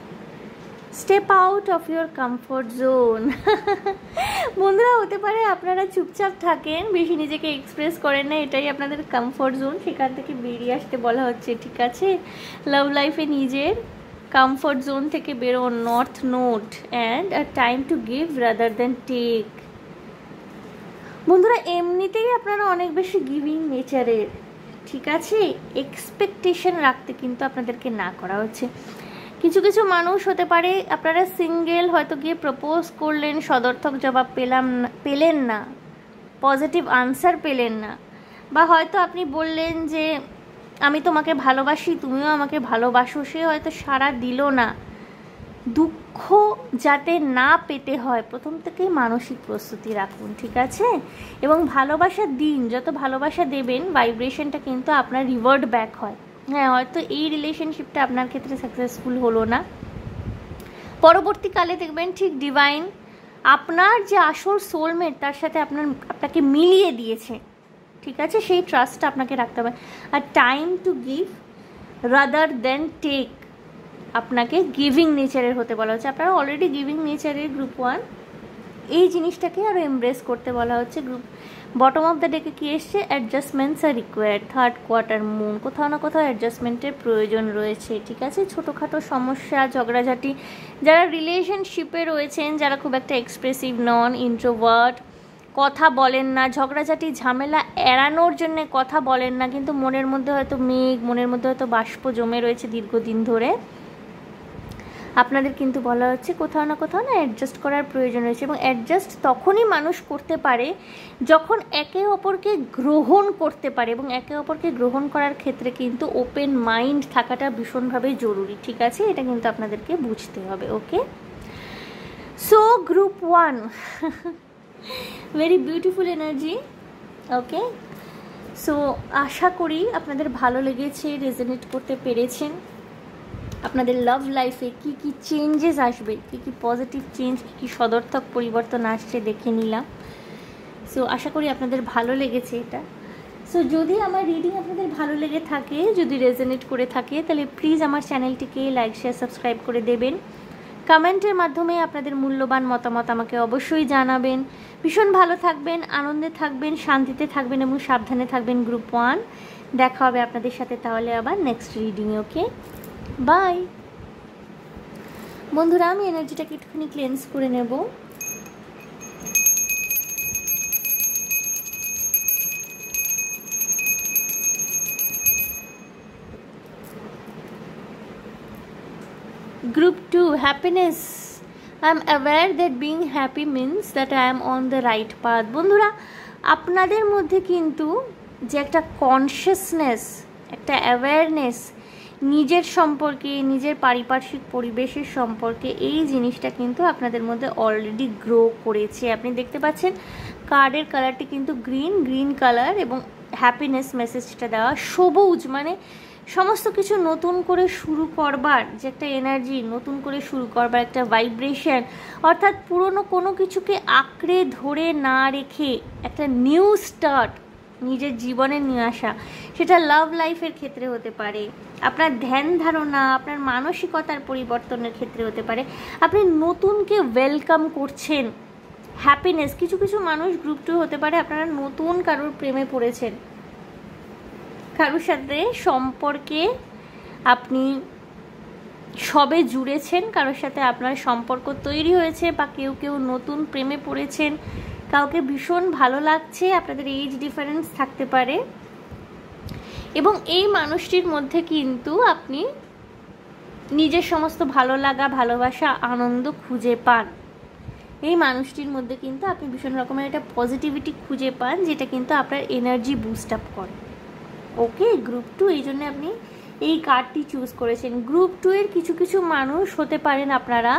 step out of your comfort zone. বন্ধুরা, হতে পারে আপনারা চুপচাপ থাকেন, বেশি নিজেকে এক্সপ্রেস করেন না, এটাই আপনাদের কমফোর্ট জোন, সেখান থেকে বেরিয়ে আসতে বলা হচ্ছে। ঠিক আছে, লাভ লাইফে নিজের কমফোর্ট জোন থেকে বেরোন। North node and a time to give rather than take. বন্ধুরা, এমনিতেই আপনারা অনেক বেশি গিভিং নেচারের। ঠিক আছে, এক্সপেকটেশন রাখতে কিন্তু আপনাদেরকে না করা হচ্ছে। কিছু কিছু মানুষ হতে পারে আপনারা সিঙ্গেল, হয়তো গিয়ে প্রপোজ করলেন, সদর্থক জবাব পেলেন না, পজিটিভ আনসার পেলেন না, বা হয়তো আপনি বললেন যে আমি তোমাকে ভালোবাসি, তুমিও আমাকে ভালোবাসো, সে হয়তো সাড়া দিল না। দুঃখ যাতে না পেতে হয়, প্রথম থেকেই মানসিক প্রস্তুতি রাখুন। ঠিক আছে, এবং ভালোবাসা দিন, যত ভালোবাসা দেবেন ভাইব্রেশনটা কিন্তু আপনার রিভার্ট ব্যাক হয়। হ্যাঁ, হয়তো এই রিলেশনশিপটা আপনার ক্ষেত্রে সাকসেসফুল হলো না, পরবর্তীকালে দেখবেন ঠিক ডিভাইন আপনার যে আসল সোলমেট তার সাথে আপনাকে মিলিয়ে দিয়েছে, ঠিক আছে? সেই ট্রাস্টটা আপনাকে রাখতে হবে। আর time to give rather than take, আপনাকে গিভিং নেচারের হতে বলা হচ্ছে। আপনারা অলরেডি গিভিং নেচারের গ্রুপ 1, এই জিনিসটাকে আরও এমব্রেস করতে বলা হচ্ছে। গ্রুপ বটম অফ দ্য ডেকে কী এসছে? অ্যাডজাস্টমেন্টস আর রিকোয়ার্ড। থার্ড কোয়ার্টার মুন, কোথাও না কোথাও অ্যাডজাস্টমেন্টের প্রয়োজন রয়েছে, ঠিক আছে? ছোটোখাটো সমস্যা, ঝগড়াঝাটি, যারা রিলেশনশিপে রয়েছেন, যারা খুব একটা এক্সপ্রেসিভ নন, ইন্ট্রোভার্ট, কথা বলেন না, ঝগড়াঝাটি ঝামেলা এড়ানোর জন্য কথা বলেন না, কিন্তু মনের মধ্যে হয়তো মেঘ, মনের মধ্যে হয়তো বাষ্প জমে রয়েছে দীর্ঘদিন ধরে, আপনাদের কিন্তু বলা হচ্ছে কোথাও না অ্যাডজাস্ট করার প্রয়োজন রয়েছে। এবং অ্যাডজাস্ট তখনই মানুষ করতে পারে যখন একে অপরকে গ্রহণ করতে পারে, এবং একে অপরকে গ্রহণ করার ক্ষেত্রে কিন্তু ওপেন মাইন্ড থাকাটা ভীষণভাবে জরুরি, ঠিক আছে? এটা কিন্তু আপনাদেরকে বুঝতে হবে। Okay, so group 1 very beautiful energy. Okay, so আশা করি আপনাদের ভালো লেগেছে, রেজোনেট করতে পেরেছেন। আপনাদের লাভ লাইফে কি কি চেঞ্জেস আসবে, কি কি পজিটিভ চেঞ্জ, কি কি সদর্থক পরিবর্তন আসছে দেখে নিলাম। সো আশা করি আপনাদের ভালো লেগেছে এটা। সো যদি আমার রিডিং আপনাদের ভালো লেগে থাকে, যদি রেজোনেট করে থাকে, তাহলে প্লিজ আমার চ্যানেলটিকে লাইক, শেয়ার, সাবস্ক্রাইব করে দেবেন। কমেন্টের মাধ্যমে আপনাদের মূল্যবান মতামত আমাকে অবশ্যই জানাবেন। ভীষণ ভালো থাকবেন, আনন্দে থাকবেন, শান্তিতে থাকবেন এবং সাবধানে থাকবেন গ্রুপ 1। দেখা হবে আপনাদের সাথে তাহলে আবার নেক্সট রিডিংয়ে। ওকে, বাই বন্ধুরা। আমি এনার্জিটাকে একটুখানি ক্লেন্স করে নেব। Group 2, happiness. I am aware that being happy means that I am on the right path. বন্ধুরা, আপনাদের মধ্যে কিন্তু যে একটা কনসিয়াসনেস, একটা অ্যাওয়ারনেস নিজের সম্পর্কে, নিজের পারিপার্শ্বিক পরিবেশের সম্পর্কে, এই জিনিসটা কিন্তু আপনাদের মধ্যে অলরেডি গ্রো করেছে। আপনি দেখতে পাচ্ছেন কার্ডের কালারটি কিন্তু গ্রিন কালার, এবং হ্যাপিনেস মেসেজটা দেওয়া সবুজ, মানে সমস্ত কিছু নতুন করে শুরু করবার যে একটা এনার্জি, নতুন করে শুরু করবার একটা ভাইব্রেশন, অর্থাৎ পুরনো কোনো কিছুকে আঁকড়ে ধরে না রেখে একটা নিউ স্টার্ট নিজের জীবনে নিয়ে আসা। সেটা লাভ লাইফের ক্ষেত্রে হতে পারে, আপনার ধ্যান ধারণা, আপনার মানসিকতার পরিবর্তনের ক্ষেত্রে হতে পারে। আপনি নতুনকে ওয়েলকাম করছেন, হ্যাপিনেস। কিছু কিছু মানুষ গ্রুপ 2 হতে পারে আপনারা নতুন কারোর প্রেমে পড়েছেন, কারোর সাথে সম্পর্কে আপনি সবে জুড়েছেন, কারোর সাথে আপনার সম্পর্ক তৈরি হয়েছে, বা কেউ নতুন প্রেমে পড়েছেন, কাউকে ভীষণ ভালো লাগছে, আপনাদের এজ ডিফারেন্স থাকতে পারে, এবং এই মানুষটির মধ্যে কিন্তু আপনি নিজের সমস্ত ভালো লাগা, ভালোবাসা, আনন্দ খুঁজে পান। এই মানুষটির মধ্যে কিন্তু আপনি ভীষণ রকমের একটা পজিটিভিটি খুঁজে পান, যেটা কিন্তু আপনার এনার্জি বুস্ট আপ করে। ওকে, গ্রুপ 2, এই জন্য আপনি এই কার্ডটি চুজ করেছেন। গ্রুপ 2 এর কিছু কিছু মানুষ হতে পারেন আপনারা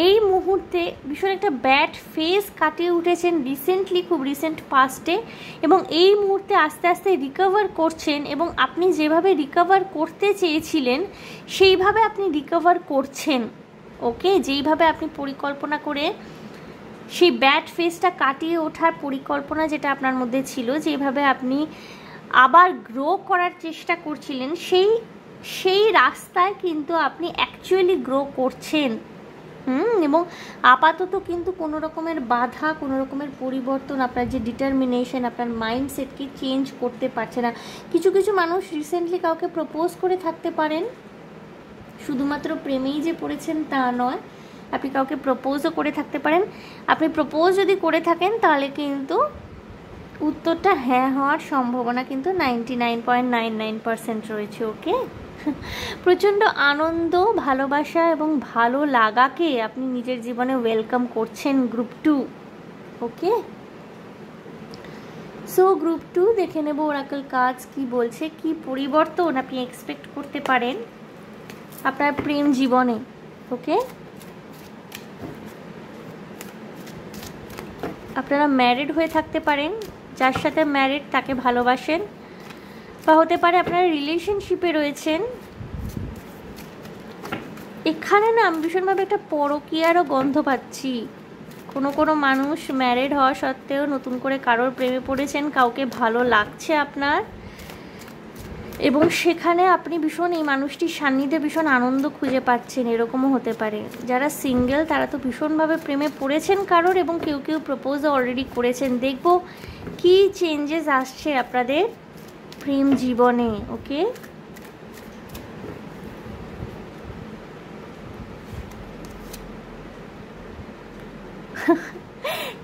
এই মুহূর্তে ভীষণ একটা ব্যাড ফেজ কাটিয়ে উঠেছেন রিসেন্টলি, খুব রিসেন্ট পাস্টে, এবং এই মুহূর্তে আস্তে আস্তে রিকভার করছেন, এবং আপনি যেভাবে রিকভার করতে চেয়েছিলেন সেইভাবে আপনি রিকভার করছেন। ওকে, যেইভাবে আপনি পরিকল্পনা করে সেই ব্যাড ফেজটা কাটিয়ে ওঠার পরিকল্পনা যেটা আপনার মধ্যে ছিল, যেভাবে আপনি আবার গ্রো করার চেষ্টা করছিলেন, সেই রাস্তায় কিন্তু আপনি অ্যাকচুয়ালি গ্রো করছেন। এবং আপাতত কিন্তু কোনো রকমের বাধা, কোনো রকমের পরিবর্তন, আপনার যে ডিটারমিনেশন, আপনার মাইন্ডসেটকে চেঞ্জ করতে পারছে না। কিছু কিছু মানুষ রিসেন্টলি কাউকে প্রপোজ করে থাকতে পারেন, শুধুমাত্র প্রেমেই যে পড়েছেন তা নয়, আপনি কাউকে প্রপোজও করে থাকতে পারেন। আপনি প্রপোজ যদি করে থাকেন তাহলে কিন্তু উত্তরটা হ্যাঁ হওয়ার সম্ভাবনা কিন্তু 99.99% রয়েছে। ওকে, প্রচণ্ড আনন্দ, ভালোবাসা এবং ভালো লাগাকে আপনি নিজের জীবনে ওয়েলকাম করছেন গ্রুপ 2। ওকে, সো গ্রুপ 2 দেখে নেব ওরাকল কার্ডস কি বলছে, কি পরিবর্তন আপনি এক্সপেক্ট করতে পারেন আপনার প্রেম জীবনে। ওকে, আপনারা ম্যারিড হয়ে থাকতে পারেন, যার সাথে ম্যারিড তাকে ভালোবাসেন, বা হতে পারে আপনারা রিলেশনশিপে রয়েছেন এখানে না আমি ভীষণভাবে একটা পরকীয়ারও গন্ধ পাচ্ছি। কোনো কোনো মানুষ ম্যারিড হওয়া সত্ত্বেও নতুন করে কারোর প্রেমে পড়েছেন, কাউকে ভালো লাগছে আপনার, এবং সেখানে আপনি ভীষণ এই মানুষটির সান্নিধ্যে ভীষণ আনন্দ খুঁজে পাচ্ছেন, এরকমও হতে পারে। যারা সিঙ্গেল তারা তো ভীষণভাবে প্রেমে পড়েছেন কারোর, এবং কেউ কেউ প্রপোজও অলরেডি করেছেন। দেখবো কি চেঞ্জেস আসছে আপনাদের প্রেম জীবনে। ওকে,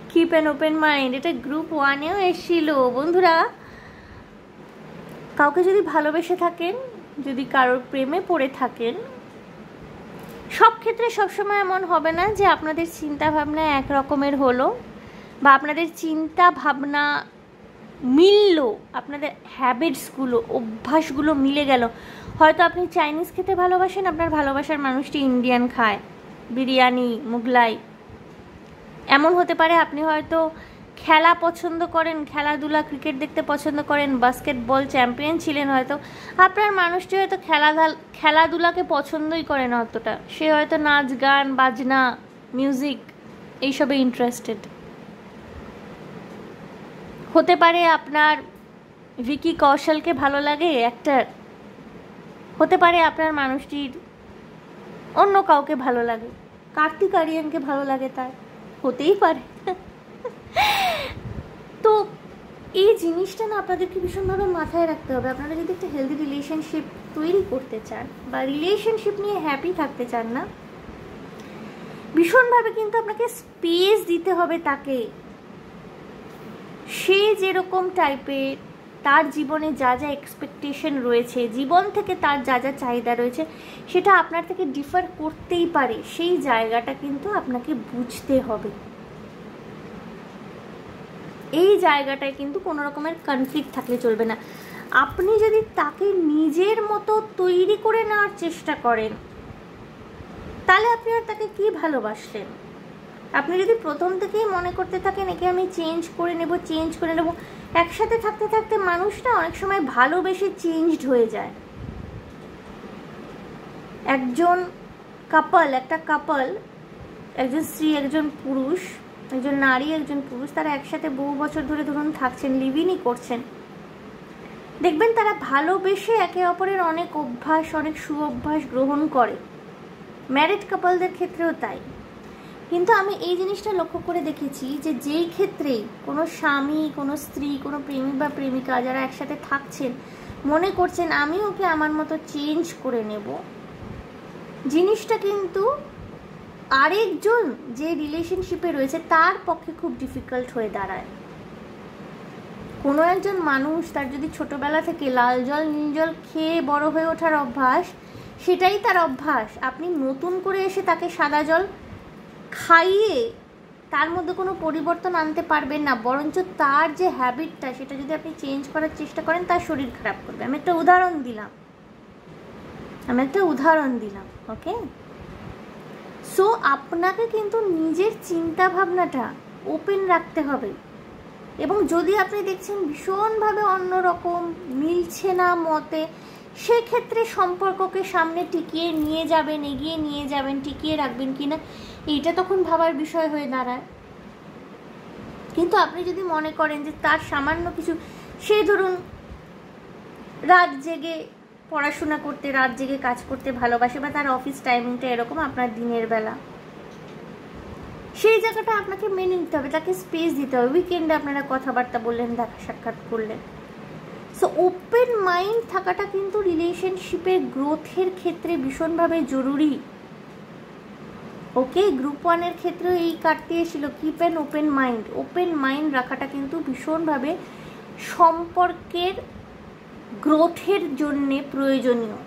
কিপ অ্যান ওপেন মাইন্ড, এটা গ্রুপ 1-এও এসেছিল বন্ধুরা। কাউকে যদি ভালোবেসে থাকেন, যদি কারোর প্রেমে পড়ে থাকেন, সব ক্ষেত্রে সবসময় এমন হবে না যে আপনাদের চিন্তা ভাবনা এক রকমের হলো বা আপনাদের চিন্তা ভাবনা মিলল, আপনাদের হ্যাবিটসগুলো, অভ্যাসগুলো মিলে গেল। হয়তো আপনি চাইনিজ খেতে ভালোবাসেন, আপনার ভালোবাসার মানুষটি ইন্ডিয়ান খায়, বিরিয়ানি, মুগলাই। এমন হতে পারে আপনি হয়তো খেলা পছন্দ করেন, খেলাধুলা, ক্রিকেট দেখতে পছন্দ করেন, বাস্কেটবল চ্যাম্পিয়ন ছিলেন, হয়তো আপনার মানুষটি হয়তো খেলাধুলাকে পছন্দই করে না অতটা, সে হয়তো নাচ গান বাজনা মিউজিক এইসবে ইন্টারেস্টেড। হতে পারে আপনার ভিকি কৌশলকে ভালো লাগে, অ্যাক্টর। হতে পারে আপনার মানুষটির অন্য কাউকে ভালো লাগে, কার্তিক আরিয়ানকে ভালো লাগে, তার হতেই পারে। তো এই জিনিসটা না আপনাদেরকে ভীষণভাবে মাথায় রাখতে হবে। আপনারা যদি একটা হেলদি রিলেশনশিপ তৈরি করতে চান বা রিলেশনশিপ নিয়ে হ্যাপি থাকতে চান না, ভীষণভাবে কিন্তু আপনাকে স্পেস দিতে হবে তাকে। সে যেরকম টাইপের, তার জীবনে যা যা এক্সপেকটেশন রয়েছে, জীবন থেকে তার যা যা চাহিদা রয়েছে, সেটা আপনার থেকে ডিফার করতেই পারে। সেই জায়গাটা কিন্তু আপনাকে বুঝতে হবে। এই জায়গাটায় কিন্তু কোনো রকমের কনফ্লিক্ট থাকলে চলবে না। আপনি যদি তাকে নিজের মতো তৈরি করে নেওয়ার চেষ্টা করেন, তাহলে আপনি আর তাকে কি ভালোবাসলেন? আপনি যদি প্রথম থেকেই মনে করতে থাকেন একে আমি চেঞ্জ করে নেব, একসাথে থাকতে থাকতে মানুষটা অনেক সময় ভালোবেসে চেঞ্জড হয়ে যায়। একজন কাপল, একজন স্ত্রী, একজন পুরুষ, একজন নারী, একজন পুরুষ, তারা একসাথে বহু বছর ধরে ধরুন থাকছেন, লিভিংই করছেন, দেখবেন তারা ভালোবেসে একে অপরের অনেক অভ্যাস, অনেক সুঅভ্যাস গ্রহণ করে। ম্যারিড কাপলদের ক্ষেত্রেও তাই। কিন্তু আমি এই জিনিসটা লক্ষ্য করে দেখেছি যে যেই ক্ষেত্রেই কোনো স্বামী, কোনো স্ত্রী, কোনো প্রেমিক বা প্রেমিকা যারা একসাথে থাকছেন, মনে করছেন আমি ওকে আমার মতো চেঞ্জ করে নেব, জিনিসটা কিন্তু আরেকজন যে রিলেশনশিপে রয়েছে তার পক্ষে খুব ডিফিকাল্ট হয়ে দাঁড়ায়। কোনো একজন মানুষ তার যদি ছোটবেলা থেকে লাল জল নীল জল খেয়ে বড় হয়ে ওঠার অভ্যাস, সেটাই তার অভ্যাস। আপনি নতুন করে এসে তাকে সাদা জল খাইয়ে তার মধ্যে কোনো পরিবর্তন আনতে পারবেন না, বরঞ্চ তার যে হ্যাবিটটা সেটা যদি আপনি চেঞ্জ করার চেষ্টা করেন, তার শরীর খারাপ করবে। আমি একটা উদাহরণ দিলাম, ওকে? সো আপনাকে কিন্তু নিজের চিন্তা ভাবনাটা ওপেন রাখতে হবে, এবং যদি আপনি দেখছেন ভীষণভাবে অন্যরকম, মিলছে না মতে, সেক্ষেত্রে সম্পর্ককে সামনে টিকিয়ে নিয়ে যাবেন, এগিয়ে নিয়ে যাবেন, টিকিয়ে রাখবেন কিনা এইটা তখন ভাবার বিষয় হয়ে দাঁড়ায়। কিন্তু আপনি যদি মনে করেন যে তার সামান্য কিছু, সে ধরুন রাত জেগে পড়াশোনা করতে, রাত জেগে কাজ করতে ভালোবাসে, বা তার অফিস টাইমিংটা এরকম, আপনার দিনের বেলা, সেই জায়গাটা আপনাকে মেনে নিতে হবে, তাকে স্পেস দিতে হবে। উইকেন্ডে আপনারা কথাবার্তা বললেন, দেখা সাক্ষাৎ করলেন। সো ওপেন মাইন্ড থাকাটা কিন্তু রিলেশনশিপের গ্রোথের ক্ষেত্রে ভীষণভাবে জরুরি। ওকে, গ্রুপ 1-এর ক্ষেত্রেও এই কাটতে এসেছিল, keep an open mind. Open mind রাখাটা কিন্তু ভীষণভাবে সম্পর্কের গ্রোথের জন্যে প্রয়োজনীয়।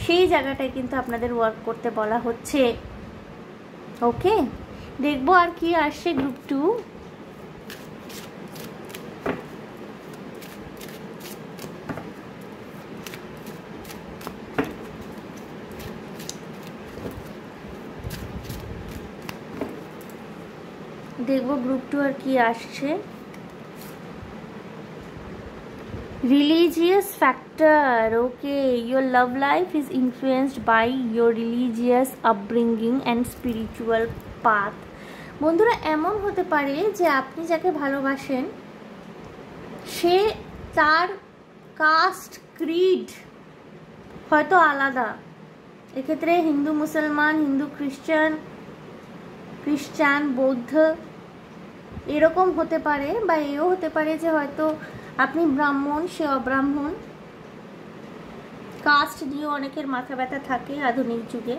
সেই জায়গাটায় কিন্তু আপনাদের ওয়ার্ক করতে বলা হচ্ছে। ওকে, দেখবো আর কি আসছে গ্রুপ 2। দেখবো গ্রুপ 2 আর কি আসছে। Religious factor. Okay, your love life is influenced by your religious upbringing and spiritual path. বন্ধুরা, এমন হতে পারে যে আপনি যাকে ভালোবাসেন সে তার কাস্ট ক্রিড হয়তো আলাদা। এক্ষেত্রে হিন্দু মুসলমান, হিন্দু খ্রিস্টান বৌদ্ধ এরকম হতে পারে, বা এও হতে পারে যে হয়তো আপনি ব্রাহ্মণ, সে অব্রাহ্মণ। কাস্ট নিয়ে অনেকের মাথা ব্যথা থাকে আধুনিক যুগে।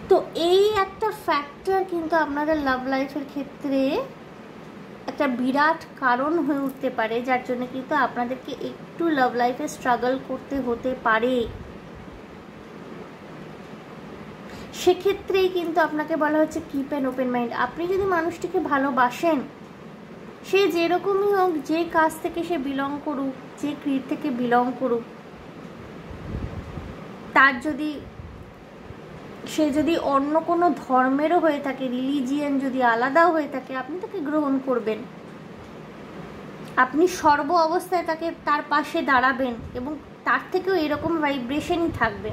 তো এই একটা ফ্যাক্টর কিন্তু আপনাদের লাভ লাইফের ক্ষেত্রে একটা বিরাট কারণ হয়ে উঠতে পারে, যার জন্য কিন্তু আপনাদেরকে একটু লাভ লাইফে স্ট্রাগল করতে হতে পারে। সেক্ষেত্রেই কিন্তু আপনাকে বলা হচ্ছে কিপ অ্যান ওপেন মাইন্ড। আপনি যদি মানুষটিকে ভালোবাসেন, সে যেরকমই হোক, যে কাজ থেকে সে বিলং করুক, যে ক্রিড থেকে বিলং করুক, তার যদি সে যদি অন্য কোনো ধর্মেরও হয়ে থাকে, রিলিজিয়ান যদি আলাদাও হয়ে থাকে, আপনি তাকে গ্রহণ করবেন। আপনি সর্ব অবস্থায় তার পাশে দাঁড়াবেন এবং তার থেকেও এরকম ভাইব্রেশনই থাকবে।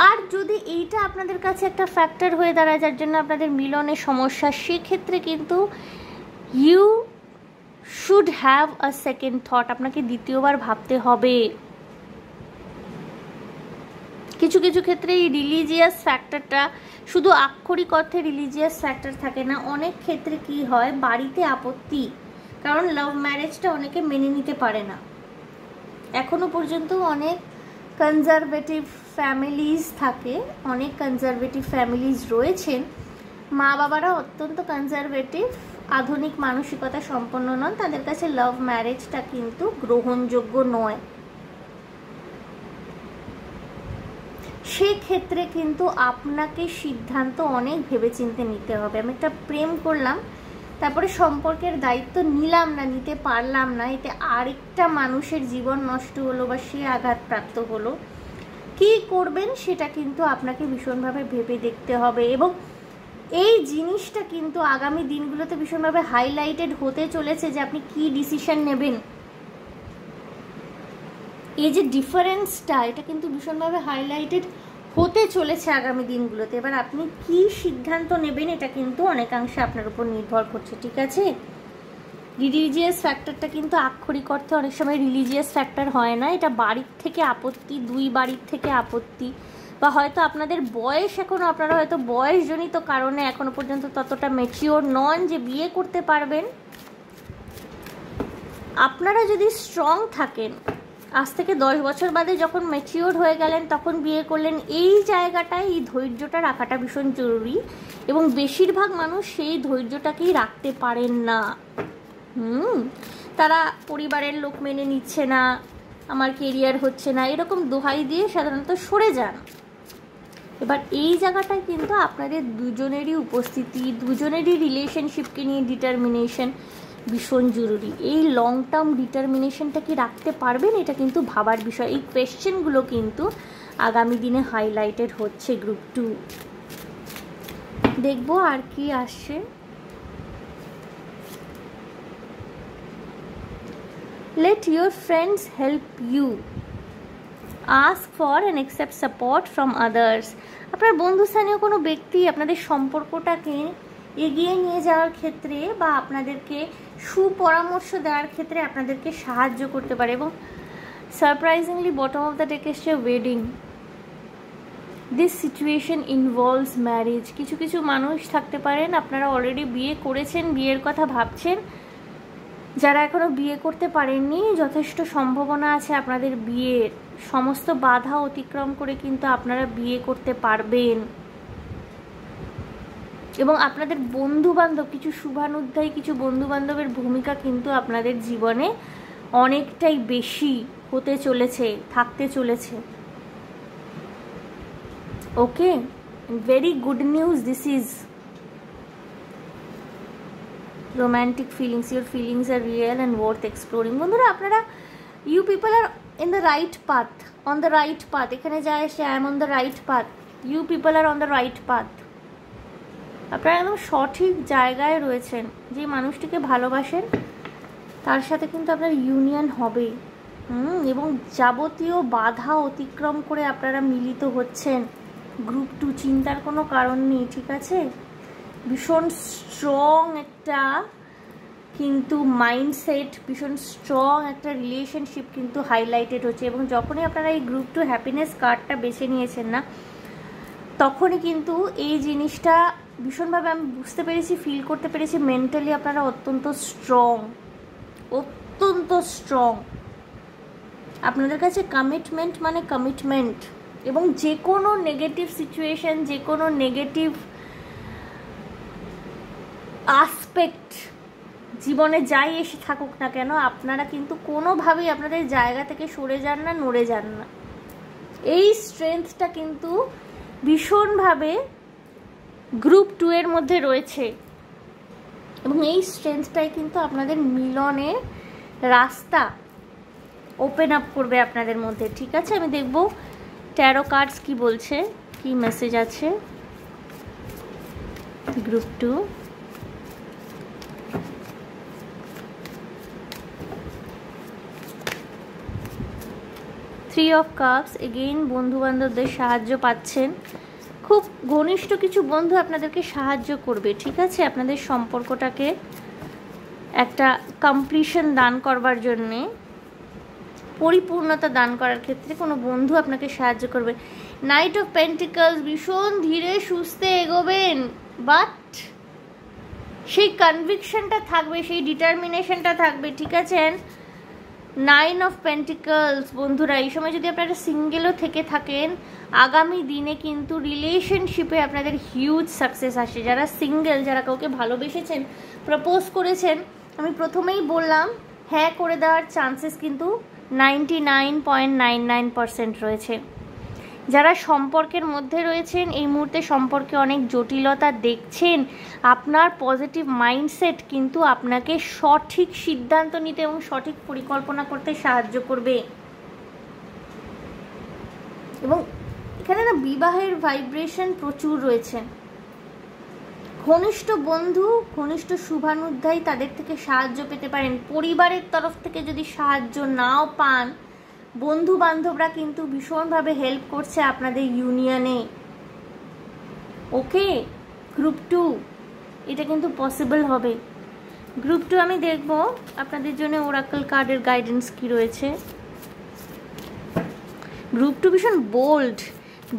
আর যদি এইটা আপনাদের কাছে একটা ফ্যাক্টর হয়ে দাঁড়ায় যার জন্য আপনাদের মিলনের সমস্যা, সেক্ষেত্রে কিন্তু you should have a second thought. আপনাকে দ্বিতীয়বার ভাবতে হবে। কিছু কিছু ক্ষেত্রে এই রিলিজিয়াস ফ্যাক্টরটা শুধু আক্ষরিক অর্থে রিলিজিয়াস ফ্যাক্টর থাকে না, অনেক ক্ষেত্রে কি হয়, বাড়িতে আপত্তি। কারণ লাভ ম্যারেজটা অনেকে মেনে নিতে পারে না। এখনো পর্যন্ত অনেক কনজারভেটিভ ফ্যামিলিজ থাকে, অনেক কনজারভেটিভ ফ্যামিলিজ রয়েছেন। মা বাবারা অত্যন্ত কনজারভেটিভ, আধুনিক মানসিকতা সম্পন্ন নন, তাদের কাছে লাভ ম্যারেজটা কিন্তু গ্রহণযোগ্য নয়। সেক্ষেত্রে কিন্তু আপনাকে সিদ্ধান্ত অনেক ভেবেচিন্তে নিতে হবে। আমি একটা প্রেম করলাম, তারপরে সম্পর্কের দায়িত্ব নিলাম না, নিতে পারলাম না, এতে আরেকটা মানুষের জীবন নষ্ট হলো বা সে আঘাতপ্রাপ্ত হলো, কি করবেন সেটা কিন্তু আপনাকে ভীষণভাবে ভেবে দেখতে হবে। এবং এই জিনিসটা কিন্তু আগামী দিনগুলোতে ভীষণভাবে হাইলাইটেড হতে চলেছে যে আপনি কি ডিসিশন নেবেন। এই যে ডিফারেন্সটা, এটা কিন্তু ভীষণভাবে হাইলাইটেড হতে চলেছে আগামী দিনগুলোতে। এবার আপনি কি সিদ্ধান্ত নেবেন এটা কিন্তু অনেকাংশে আপনার উপর নির্ভর করছে, ঠিক আছে? রিলিজিয়াস ফ্যাক্টরটা কিন্তু আক্ষরিক অর্থে অনেক সময় রিলিজিয়াস ফ্যাক্টর হয় না, এটা বাড়ির থেকে আপত্তি, দুই বাড়ির থেকে আপত্তি, বা হয়তো আপনাদের বয়স এখনও, আপনারা হয়তো বয়সজনিত কারণে এখনো পর্যন্ত ততটা ম্যাচিওর নন যে বিয়ে করতে পারবেন। আপনারা যদি স্ট্রং থাকেন, আজ থেকে 10 বছর বাদে যখন ম্যাচিওর হয়ে গেলেন তখন বিয়ে করলেন, এই জায়গাটায় এই ধৈর্যটা রাখাটা ভীষণ জরুরি। এবং বেশিরভাগ মানুষ সেই ধৈর্যটাকেই রাখতে পারেন না। তারা পরিবারের লোক মেনে নিচ্ছে না, আমার কেরিয়ার হচ্ছে না, এরকম দোহাই দিয়ে সাধারণত সরে যান। এবার এই জায়গাটায় কিন্তু আপনাদের দুজনেরই উপস্থিতি, দুজনেরই রিলেশনশিপকে নিয়ে ডিটারমিনেশন ভীষণ জরুরি। এই লং টার্ম ডিটারমিনেশনটা কি রাখতে পারবেন, এটা কিন্তু ভাবার বিষয়। এই কোয়েশ্চেনগুলো কিন্তু আগামী দিনে হাইলাইটেড হচ্ছে গ্রুপ 2। দেখবো আর কি আসছে। Let your friends help you. Ask for and accept support from others. আপনার বন্ধুস্থানীয় কোনো ব্যক্তি আপনাদের সম্পর্কটাকে এগিয়ে নিয়ে যাওয়ার ক্ষেত্রে বা আপনাদেরকে সুপরামর্শ দেওয়ার ক্ষেত্রে আপনাদেরকে সাহায্য করতে পারে। এবং surprisingly bottom of the deck এসছে wedding. This situation involves marriage. কিছু কিছু মানুষ থাকতে পারেন আপনারা অলরেডি বিয়ে করেছেন, বিয়ের কথা ভাবছেন। যারা এখনও বিয়ে করতে পারেননি, যথেষ্ট সম্ভাবনা আছে আপনাদের বিয়ের। সমস্ত বাধা অতিক্রম করে কিন্তু আপনারা বিয়ে করতে পারবেন। এবং আপনাদের বন্ধুবান্ধব, কিছু শুভানুধ্যায়ী কিছু বন্ধুবান্ধবের ভূমিকা কিন্তু আপনাদের জীবনে অনেকটাই বেশি হতে চলেছে, থাকতে চলেছে। Okay, very good news this is. Romantic feelings, your feelings are real and worth exploring. বন্ধুরা, আপনারা you people are in the right path, on the right path. এখানে যা এসে I am on the right path, you people are on the right path. আপনারা একদম সঠিক জায়গায় রয়েছেন। যে মানুষটিকে ভালোবাসেন তার সাথে কিন্তু আপনার ইউনিয়ন হবে। এবং যাবতীয় বাধা অতিক্রম করে আপনারা মিলিত হচ্ছেন। গ্রুপ 2 চিন্তার কোনো কারণ নেই, ঠিক আছে? ভীষণ স্ট্রং একটা কিন্তু মাইন্ডসেট, ভীষণ স্ট্রং একটা রিলেশনশিপ কিন্তু হাইলাইটেড হচ্ছে। এবং যখনই আপনারা এই গ্রুপ 2 হ্যাপিনেস কার্ডটা বেছে নিয়েছেন না, তখনই কিন্তু এই জিনিসটা ভীষণভাবে আমি বুঝতে পেরেছি, ফিল করতে পেরেছি। মেন্টালি আপনারা অত্যন্ত স্ট্রং, অত্যন্ত স্ট্রং। আপনাদের কাছে কমিটমেন্ট মানে কমিটমেন্ট। এবং যে কোনো নেগেটিভ সিচুয়েশন, যে কোনো নেগেটিভ আসপেক্ট জীবনে যাই এসে থাকুক না কেন, আপনারা কিন্তু কোনোভাবেই আপনাদের জায়গা থেকে সরে যান না, নড়ে যান না। এই স্ট্রেংথটা কিন্তু ভীষণভাবে গ্রুপ 2 এর মধ্যে রয়েছে। এবং এই স্ট্রেংথটাই কিন্তু আপনাদের মিলনের রাস্তা ওপেন আপ করবে আপনাদের মধ্যে, ঠিক আছে? আমি দেখব ট্যারো কার্ডস কি বলছে, কি মেসেজ আছে group 2। Three of cups, again বন্ধু বান্ধবদের সাহায্য পাচ্ছেন। খুব ঘনিষ্ঠ কিছু বন্ধু আপনাদেরকে সাহায্য করবে, ঠিক আছে? আপনাদের সম্পর্কটাকে একটা কমপ্লিশন দান করবার জন্যে, পরিপূর্ণতা দান করার ক্ষেত্রে কোনো বন্ধু আপনাকে সাহায্য করবে। নাইট অফ পেন্টিকলস, ভীষণ ধীরে সুস্থে এগোবেন, বাট সেই কনভিকশনটা থাকবে, সেই ডিটারমিনেশনটা থাকবে, ঠিক আছে? নাইন অফ পেন্টিকলস বন্ধুরা, এই সময় যদি আপনারা সিঙ্গেলও থেকে থাকেন, আগামী দিনে কিন্তু রিলেশনশিপে আপনাদের হিউজ সাকসেস আসে। যারা সিঙ্গেল, যারা কাউকে ভালোবেসেছেন, প্রপোজ করেছেন, আমি প্রথমেই বললাম হ্যাঁ করে দেওয়ার চান্সেস কিন্তু 99.99% রয়েছে। যারা সম্পর্কের মধ্যে রয়েছেন, এই মুহূর্তে সম্পর্কে অনেক জটিলতা দেখছেন, আপনার পজিটিভ মাইন্ডসেট কিন্তু আপনাকে সঠিক সিদ্ধান্ত নিতে এবং সঠিক পরিকল্পনা করতে সাহায্য করবে। এবং এখানে না বিবাহের ভাইব্রেশন প্রচুর রয়েছে। ঘনিষ্ঠ বন্ধু, ঘনিষ্ঠ শুভানুধ্যায়ী, তাদের থেকে সাহায্য পেতে পারেন। পরিবারের তরফ থেকে যদি সাহায্য নাও পান, বন্ধু বান্ধবরা কিন্তু ভীষণভাবে হেল্প করছে আপনাদের ইউনিয়নে। ওকে গ্রুপ 2, এটা কিন্তু পসিবল হবে। গ্রুপ 2 আমি দেখব আপনাদের জন্য ওরাকল কার্ডের গাইডেন্স কি রয়েছে। গ্রুপ 2 ভীষণ বোল্ড,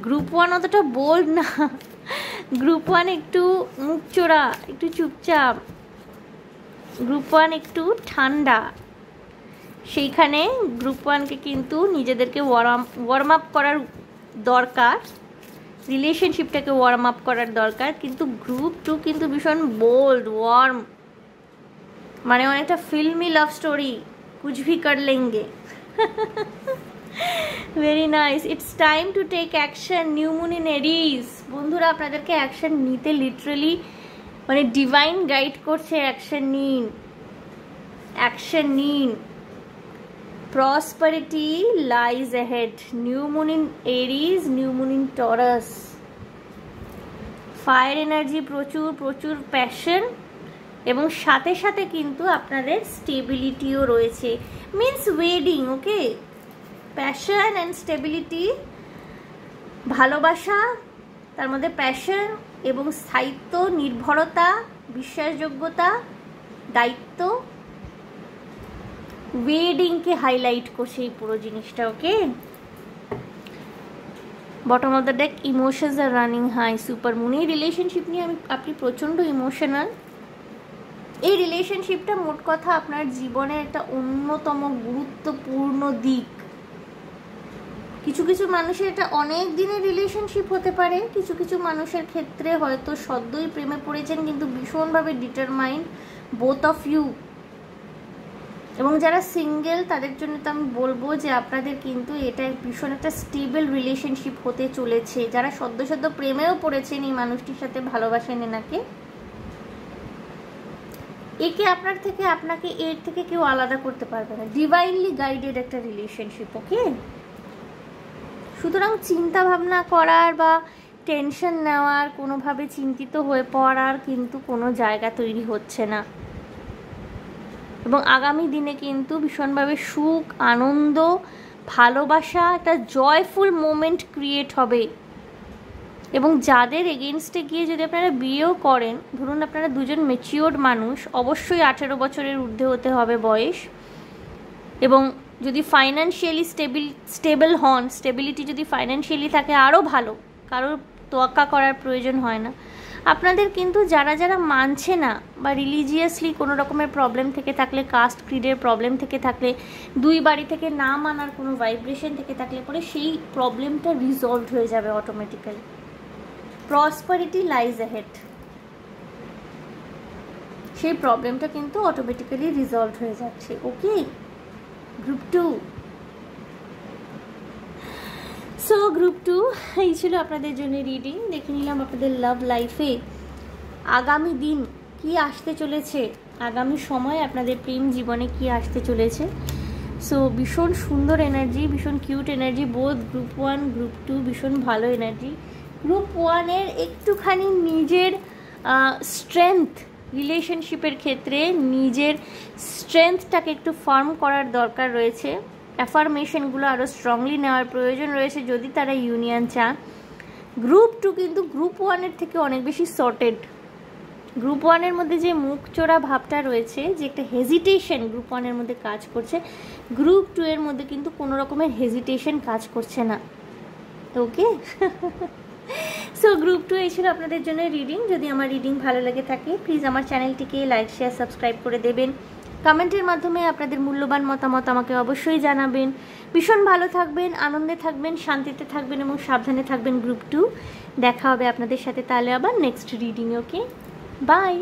গ্রুপ 1 অতটা বোল্ড না। গ্রুপ 1 একটু মুখচোরা, একটু চুপচাপ। গ্রুপ 1 একটু ঠান্ডা। সেইখানে গ্রুপ 1কে কিন্তু নিজেদেরকে ওয়ার্ম আপ করার দরকার, রিলেশনশিপটাকে ওয়ার্ম আপ করার দরকার। কিন্তু গ্রুপ 2 কিন্তু ভীষণ বোল্ড, ওয়ার্ম, মানে অনেকটা ফিল্মি লাভ স্টোরি, কুছ ভি কর লেঙ্গে। Very nice. It's time to take action, new moon in Aries. বন্ধুরা, আপনাদেরকে অ্যাকশন নিতে লিটারালি মানে ডিভাইন গাইড করছে। অ্যাকশন নিন, অ্যাকশন নিন। Prosperity lies ahead. New moon in Aries, new moon in Taurus. Fire energy প্রচুর, প্রচুর প্যাশন, এবং সাথে সাথে কিন্তু আপনাদের স্টেবিলিটিও রয়েছে। Means wedding, okay? Passion and stability, ভালোবাসা, তার মধ্যে প্যাশন এবং স্থায়িত্ব, নির্ভরতা, বিশ্বাসযোগ্যতা, দায়িত্ব, ওয়েডিংকে হাইলাইট করছে এই পুরো জিনিসটা। Okay, bottom of the deck, emotions are running high, super moon. এই রিলেশনশিপ নিয়ে আপনি প্রচণ্ড ইমোশনাল। এই রিলেশনশিপটা মোট কথা আপনার জীবনের একটা অন্যতম গুরুত্বপূর্ণ দিক। কিছু কিছু মানুষের এটা অনেক দিনের রিলেশনশিপ হতে পারে, কিছু কিছু মানুষের ক্ষেত্রে হয়তো সদ্যই প্রেমে পড়েছেন কিন্তু ভীষণভাবে ডিটারমাইন্ড, বোথ অফ ইউ। এবং যারা সিঙ্গেল তাদের জন্য তো আমি বলবো যে আপনাদের কিন্তু এটা ভীষণ একটা স্টেবল রিলেশনশিপ হতে চলেছে। যারা সদ্য সদ্য প্রেমেও পড়েছেন এই মানুষটির সাথে, ভালোবাসেন এনাকে, একে আপনার থেকে, আপনাকে এর থেকে কেউ আলাদা করতে পারবে না। ডিভাইনলি গাইডেড একটা রিলেশনশিপ। ওকে, সুতরাং চিন্তা ভাবনা করার বা টেনশন নেওয়ার, কোনোভাবে চিন্তিত হয়ে পড়ার কিন্তু কোনো জায়গা তৈরি হচ্ছে না। এবং আগামী দিনে কিন্তু ভীষণভাবে সুখ, আনন্দ, ভালোবাসা, একটা জয়ফুল মোমেন্ট ক্রিয়েট হবে। এবং যাদের এগেনস্টে গিয়ে যদি আপনারা বিয়েও করেন, ধরুন আপনারা দুজন ম্যাচিওর্ড মানুষ, অবশ্যই 18 বছরের ঊর্ধ্বে হতে হবে বয়স, এবং যদি ফাইন্যান্সিয়ালি স্টেবল হন, স্টেবিলিটি যদি ফাইন্যান্সিয়ালি থাকে আরও ভালো, কারোর তোয়াক্কা করার প্রয়োজন হয় না। আপনাদের কিন্তু যারা যারা মানছে না বা রিলিজিয়াসলি কোনো রকমের প্রবলেম থেকে থাকলে, কাস্ট ক্রিডের প্রবলেম থেকে থাকলে, দুই বাড়ি থেকে না মানার কোনো ভাইব্রেশন থেকে থাকলে পরে সেই প্রবলেমটা রিজলভ হয়ে যাবে অটোমেটিক্যালি। প্রসপারিটি লাইজ অ্যাহেড, সেই প্রবলেমটা কিন্তু অটোমেটিক্যালি রিজলভ হয়ে যাচ্ছে। ওকে গ্রুপ 2। সো গ্রুপ 2 এই ছিল আপনাদের জন্য রিডিং। দেখে নিলাম আপনাদের লাভ লাইফে আগামী দিন কি আসতে চলেছে, আগামী সময় আপনাদের প্রেম জীবনে কি আসতে চলেছে। সো ভীষণ সুন্দর এনার্জি, ভীষণ কিউট এনার্জি, বোধ গ্রুপ 1 গ্রুপ 2 ভীষণ ভালো এনার্জি। গ্রুপ 1-এর একটুখানি নিজের স্ট্রেংথ, রিলেশনশিপের ক্ষেত্রে নিজের স্ট্রেংথটাকে একটু ফার্ম করার দরকার রয়েছে। অ্যাফার্মেশনগুলো আরও স্ট্রংলি নেওয়ার প্রয়োজন রয়েছে যদি তারা ইউনিয়ন চান। গ্রুপ 2 কিন্তু গ্রুপ 1-এর থেকে অনেক বেশি সর্টেড। গ্রুপ 1-এর মধ্যে যে মুখ চোরা ভাবটা রয়েছে, যে একটা হেজিটেশন গ্রুপ 1-এর মধ্যে কাজ করছে, গ্রুপ 2-এর মধ্যে কিন্তু কোনো রকমের হেজিটেশন কাজ করছে না। ওকে সো গ্রুপ 2 এই ছিল আপনাদের জন্য রিডিং। যদি আমার রিডিং ভালো লেগে থাকে প্লিজ আমার চ্যানেলটিকে লাইক, শেয়ার, সাবস্ক্রাইব করে দেবেন। কমেন্টের মাধ্যমে আপনাদের মূল্যবান মতামত আমাকে অবশ্যই জানাবেন। ভীষণ ভালো থাকবেন, আনন্দে থাকবেন, শান্তিতে থাকবেন এবং সাবধানে থাকবেন গ্রুপ 2। দেখা হবে আপনাদের সাথে তাহলে আবার নেক্সট রিডিং। Okay bye.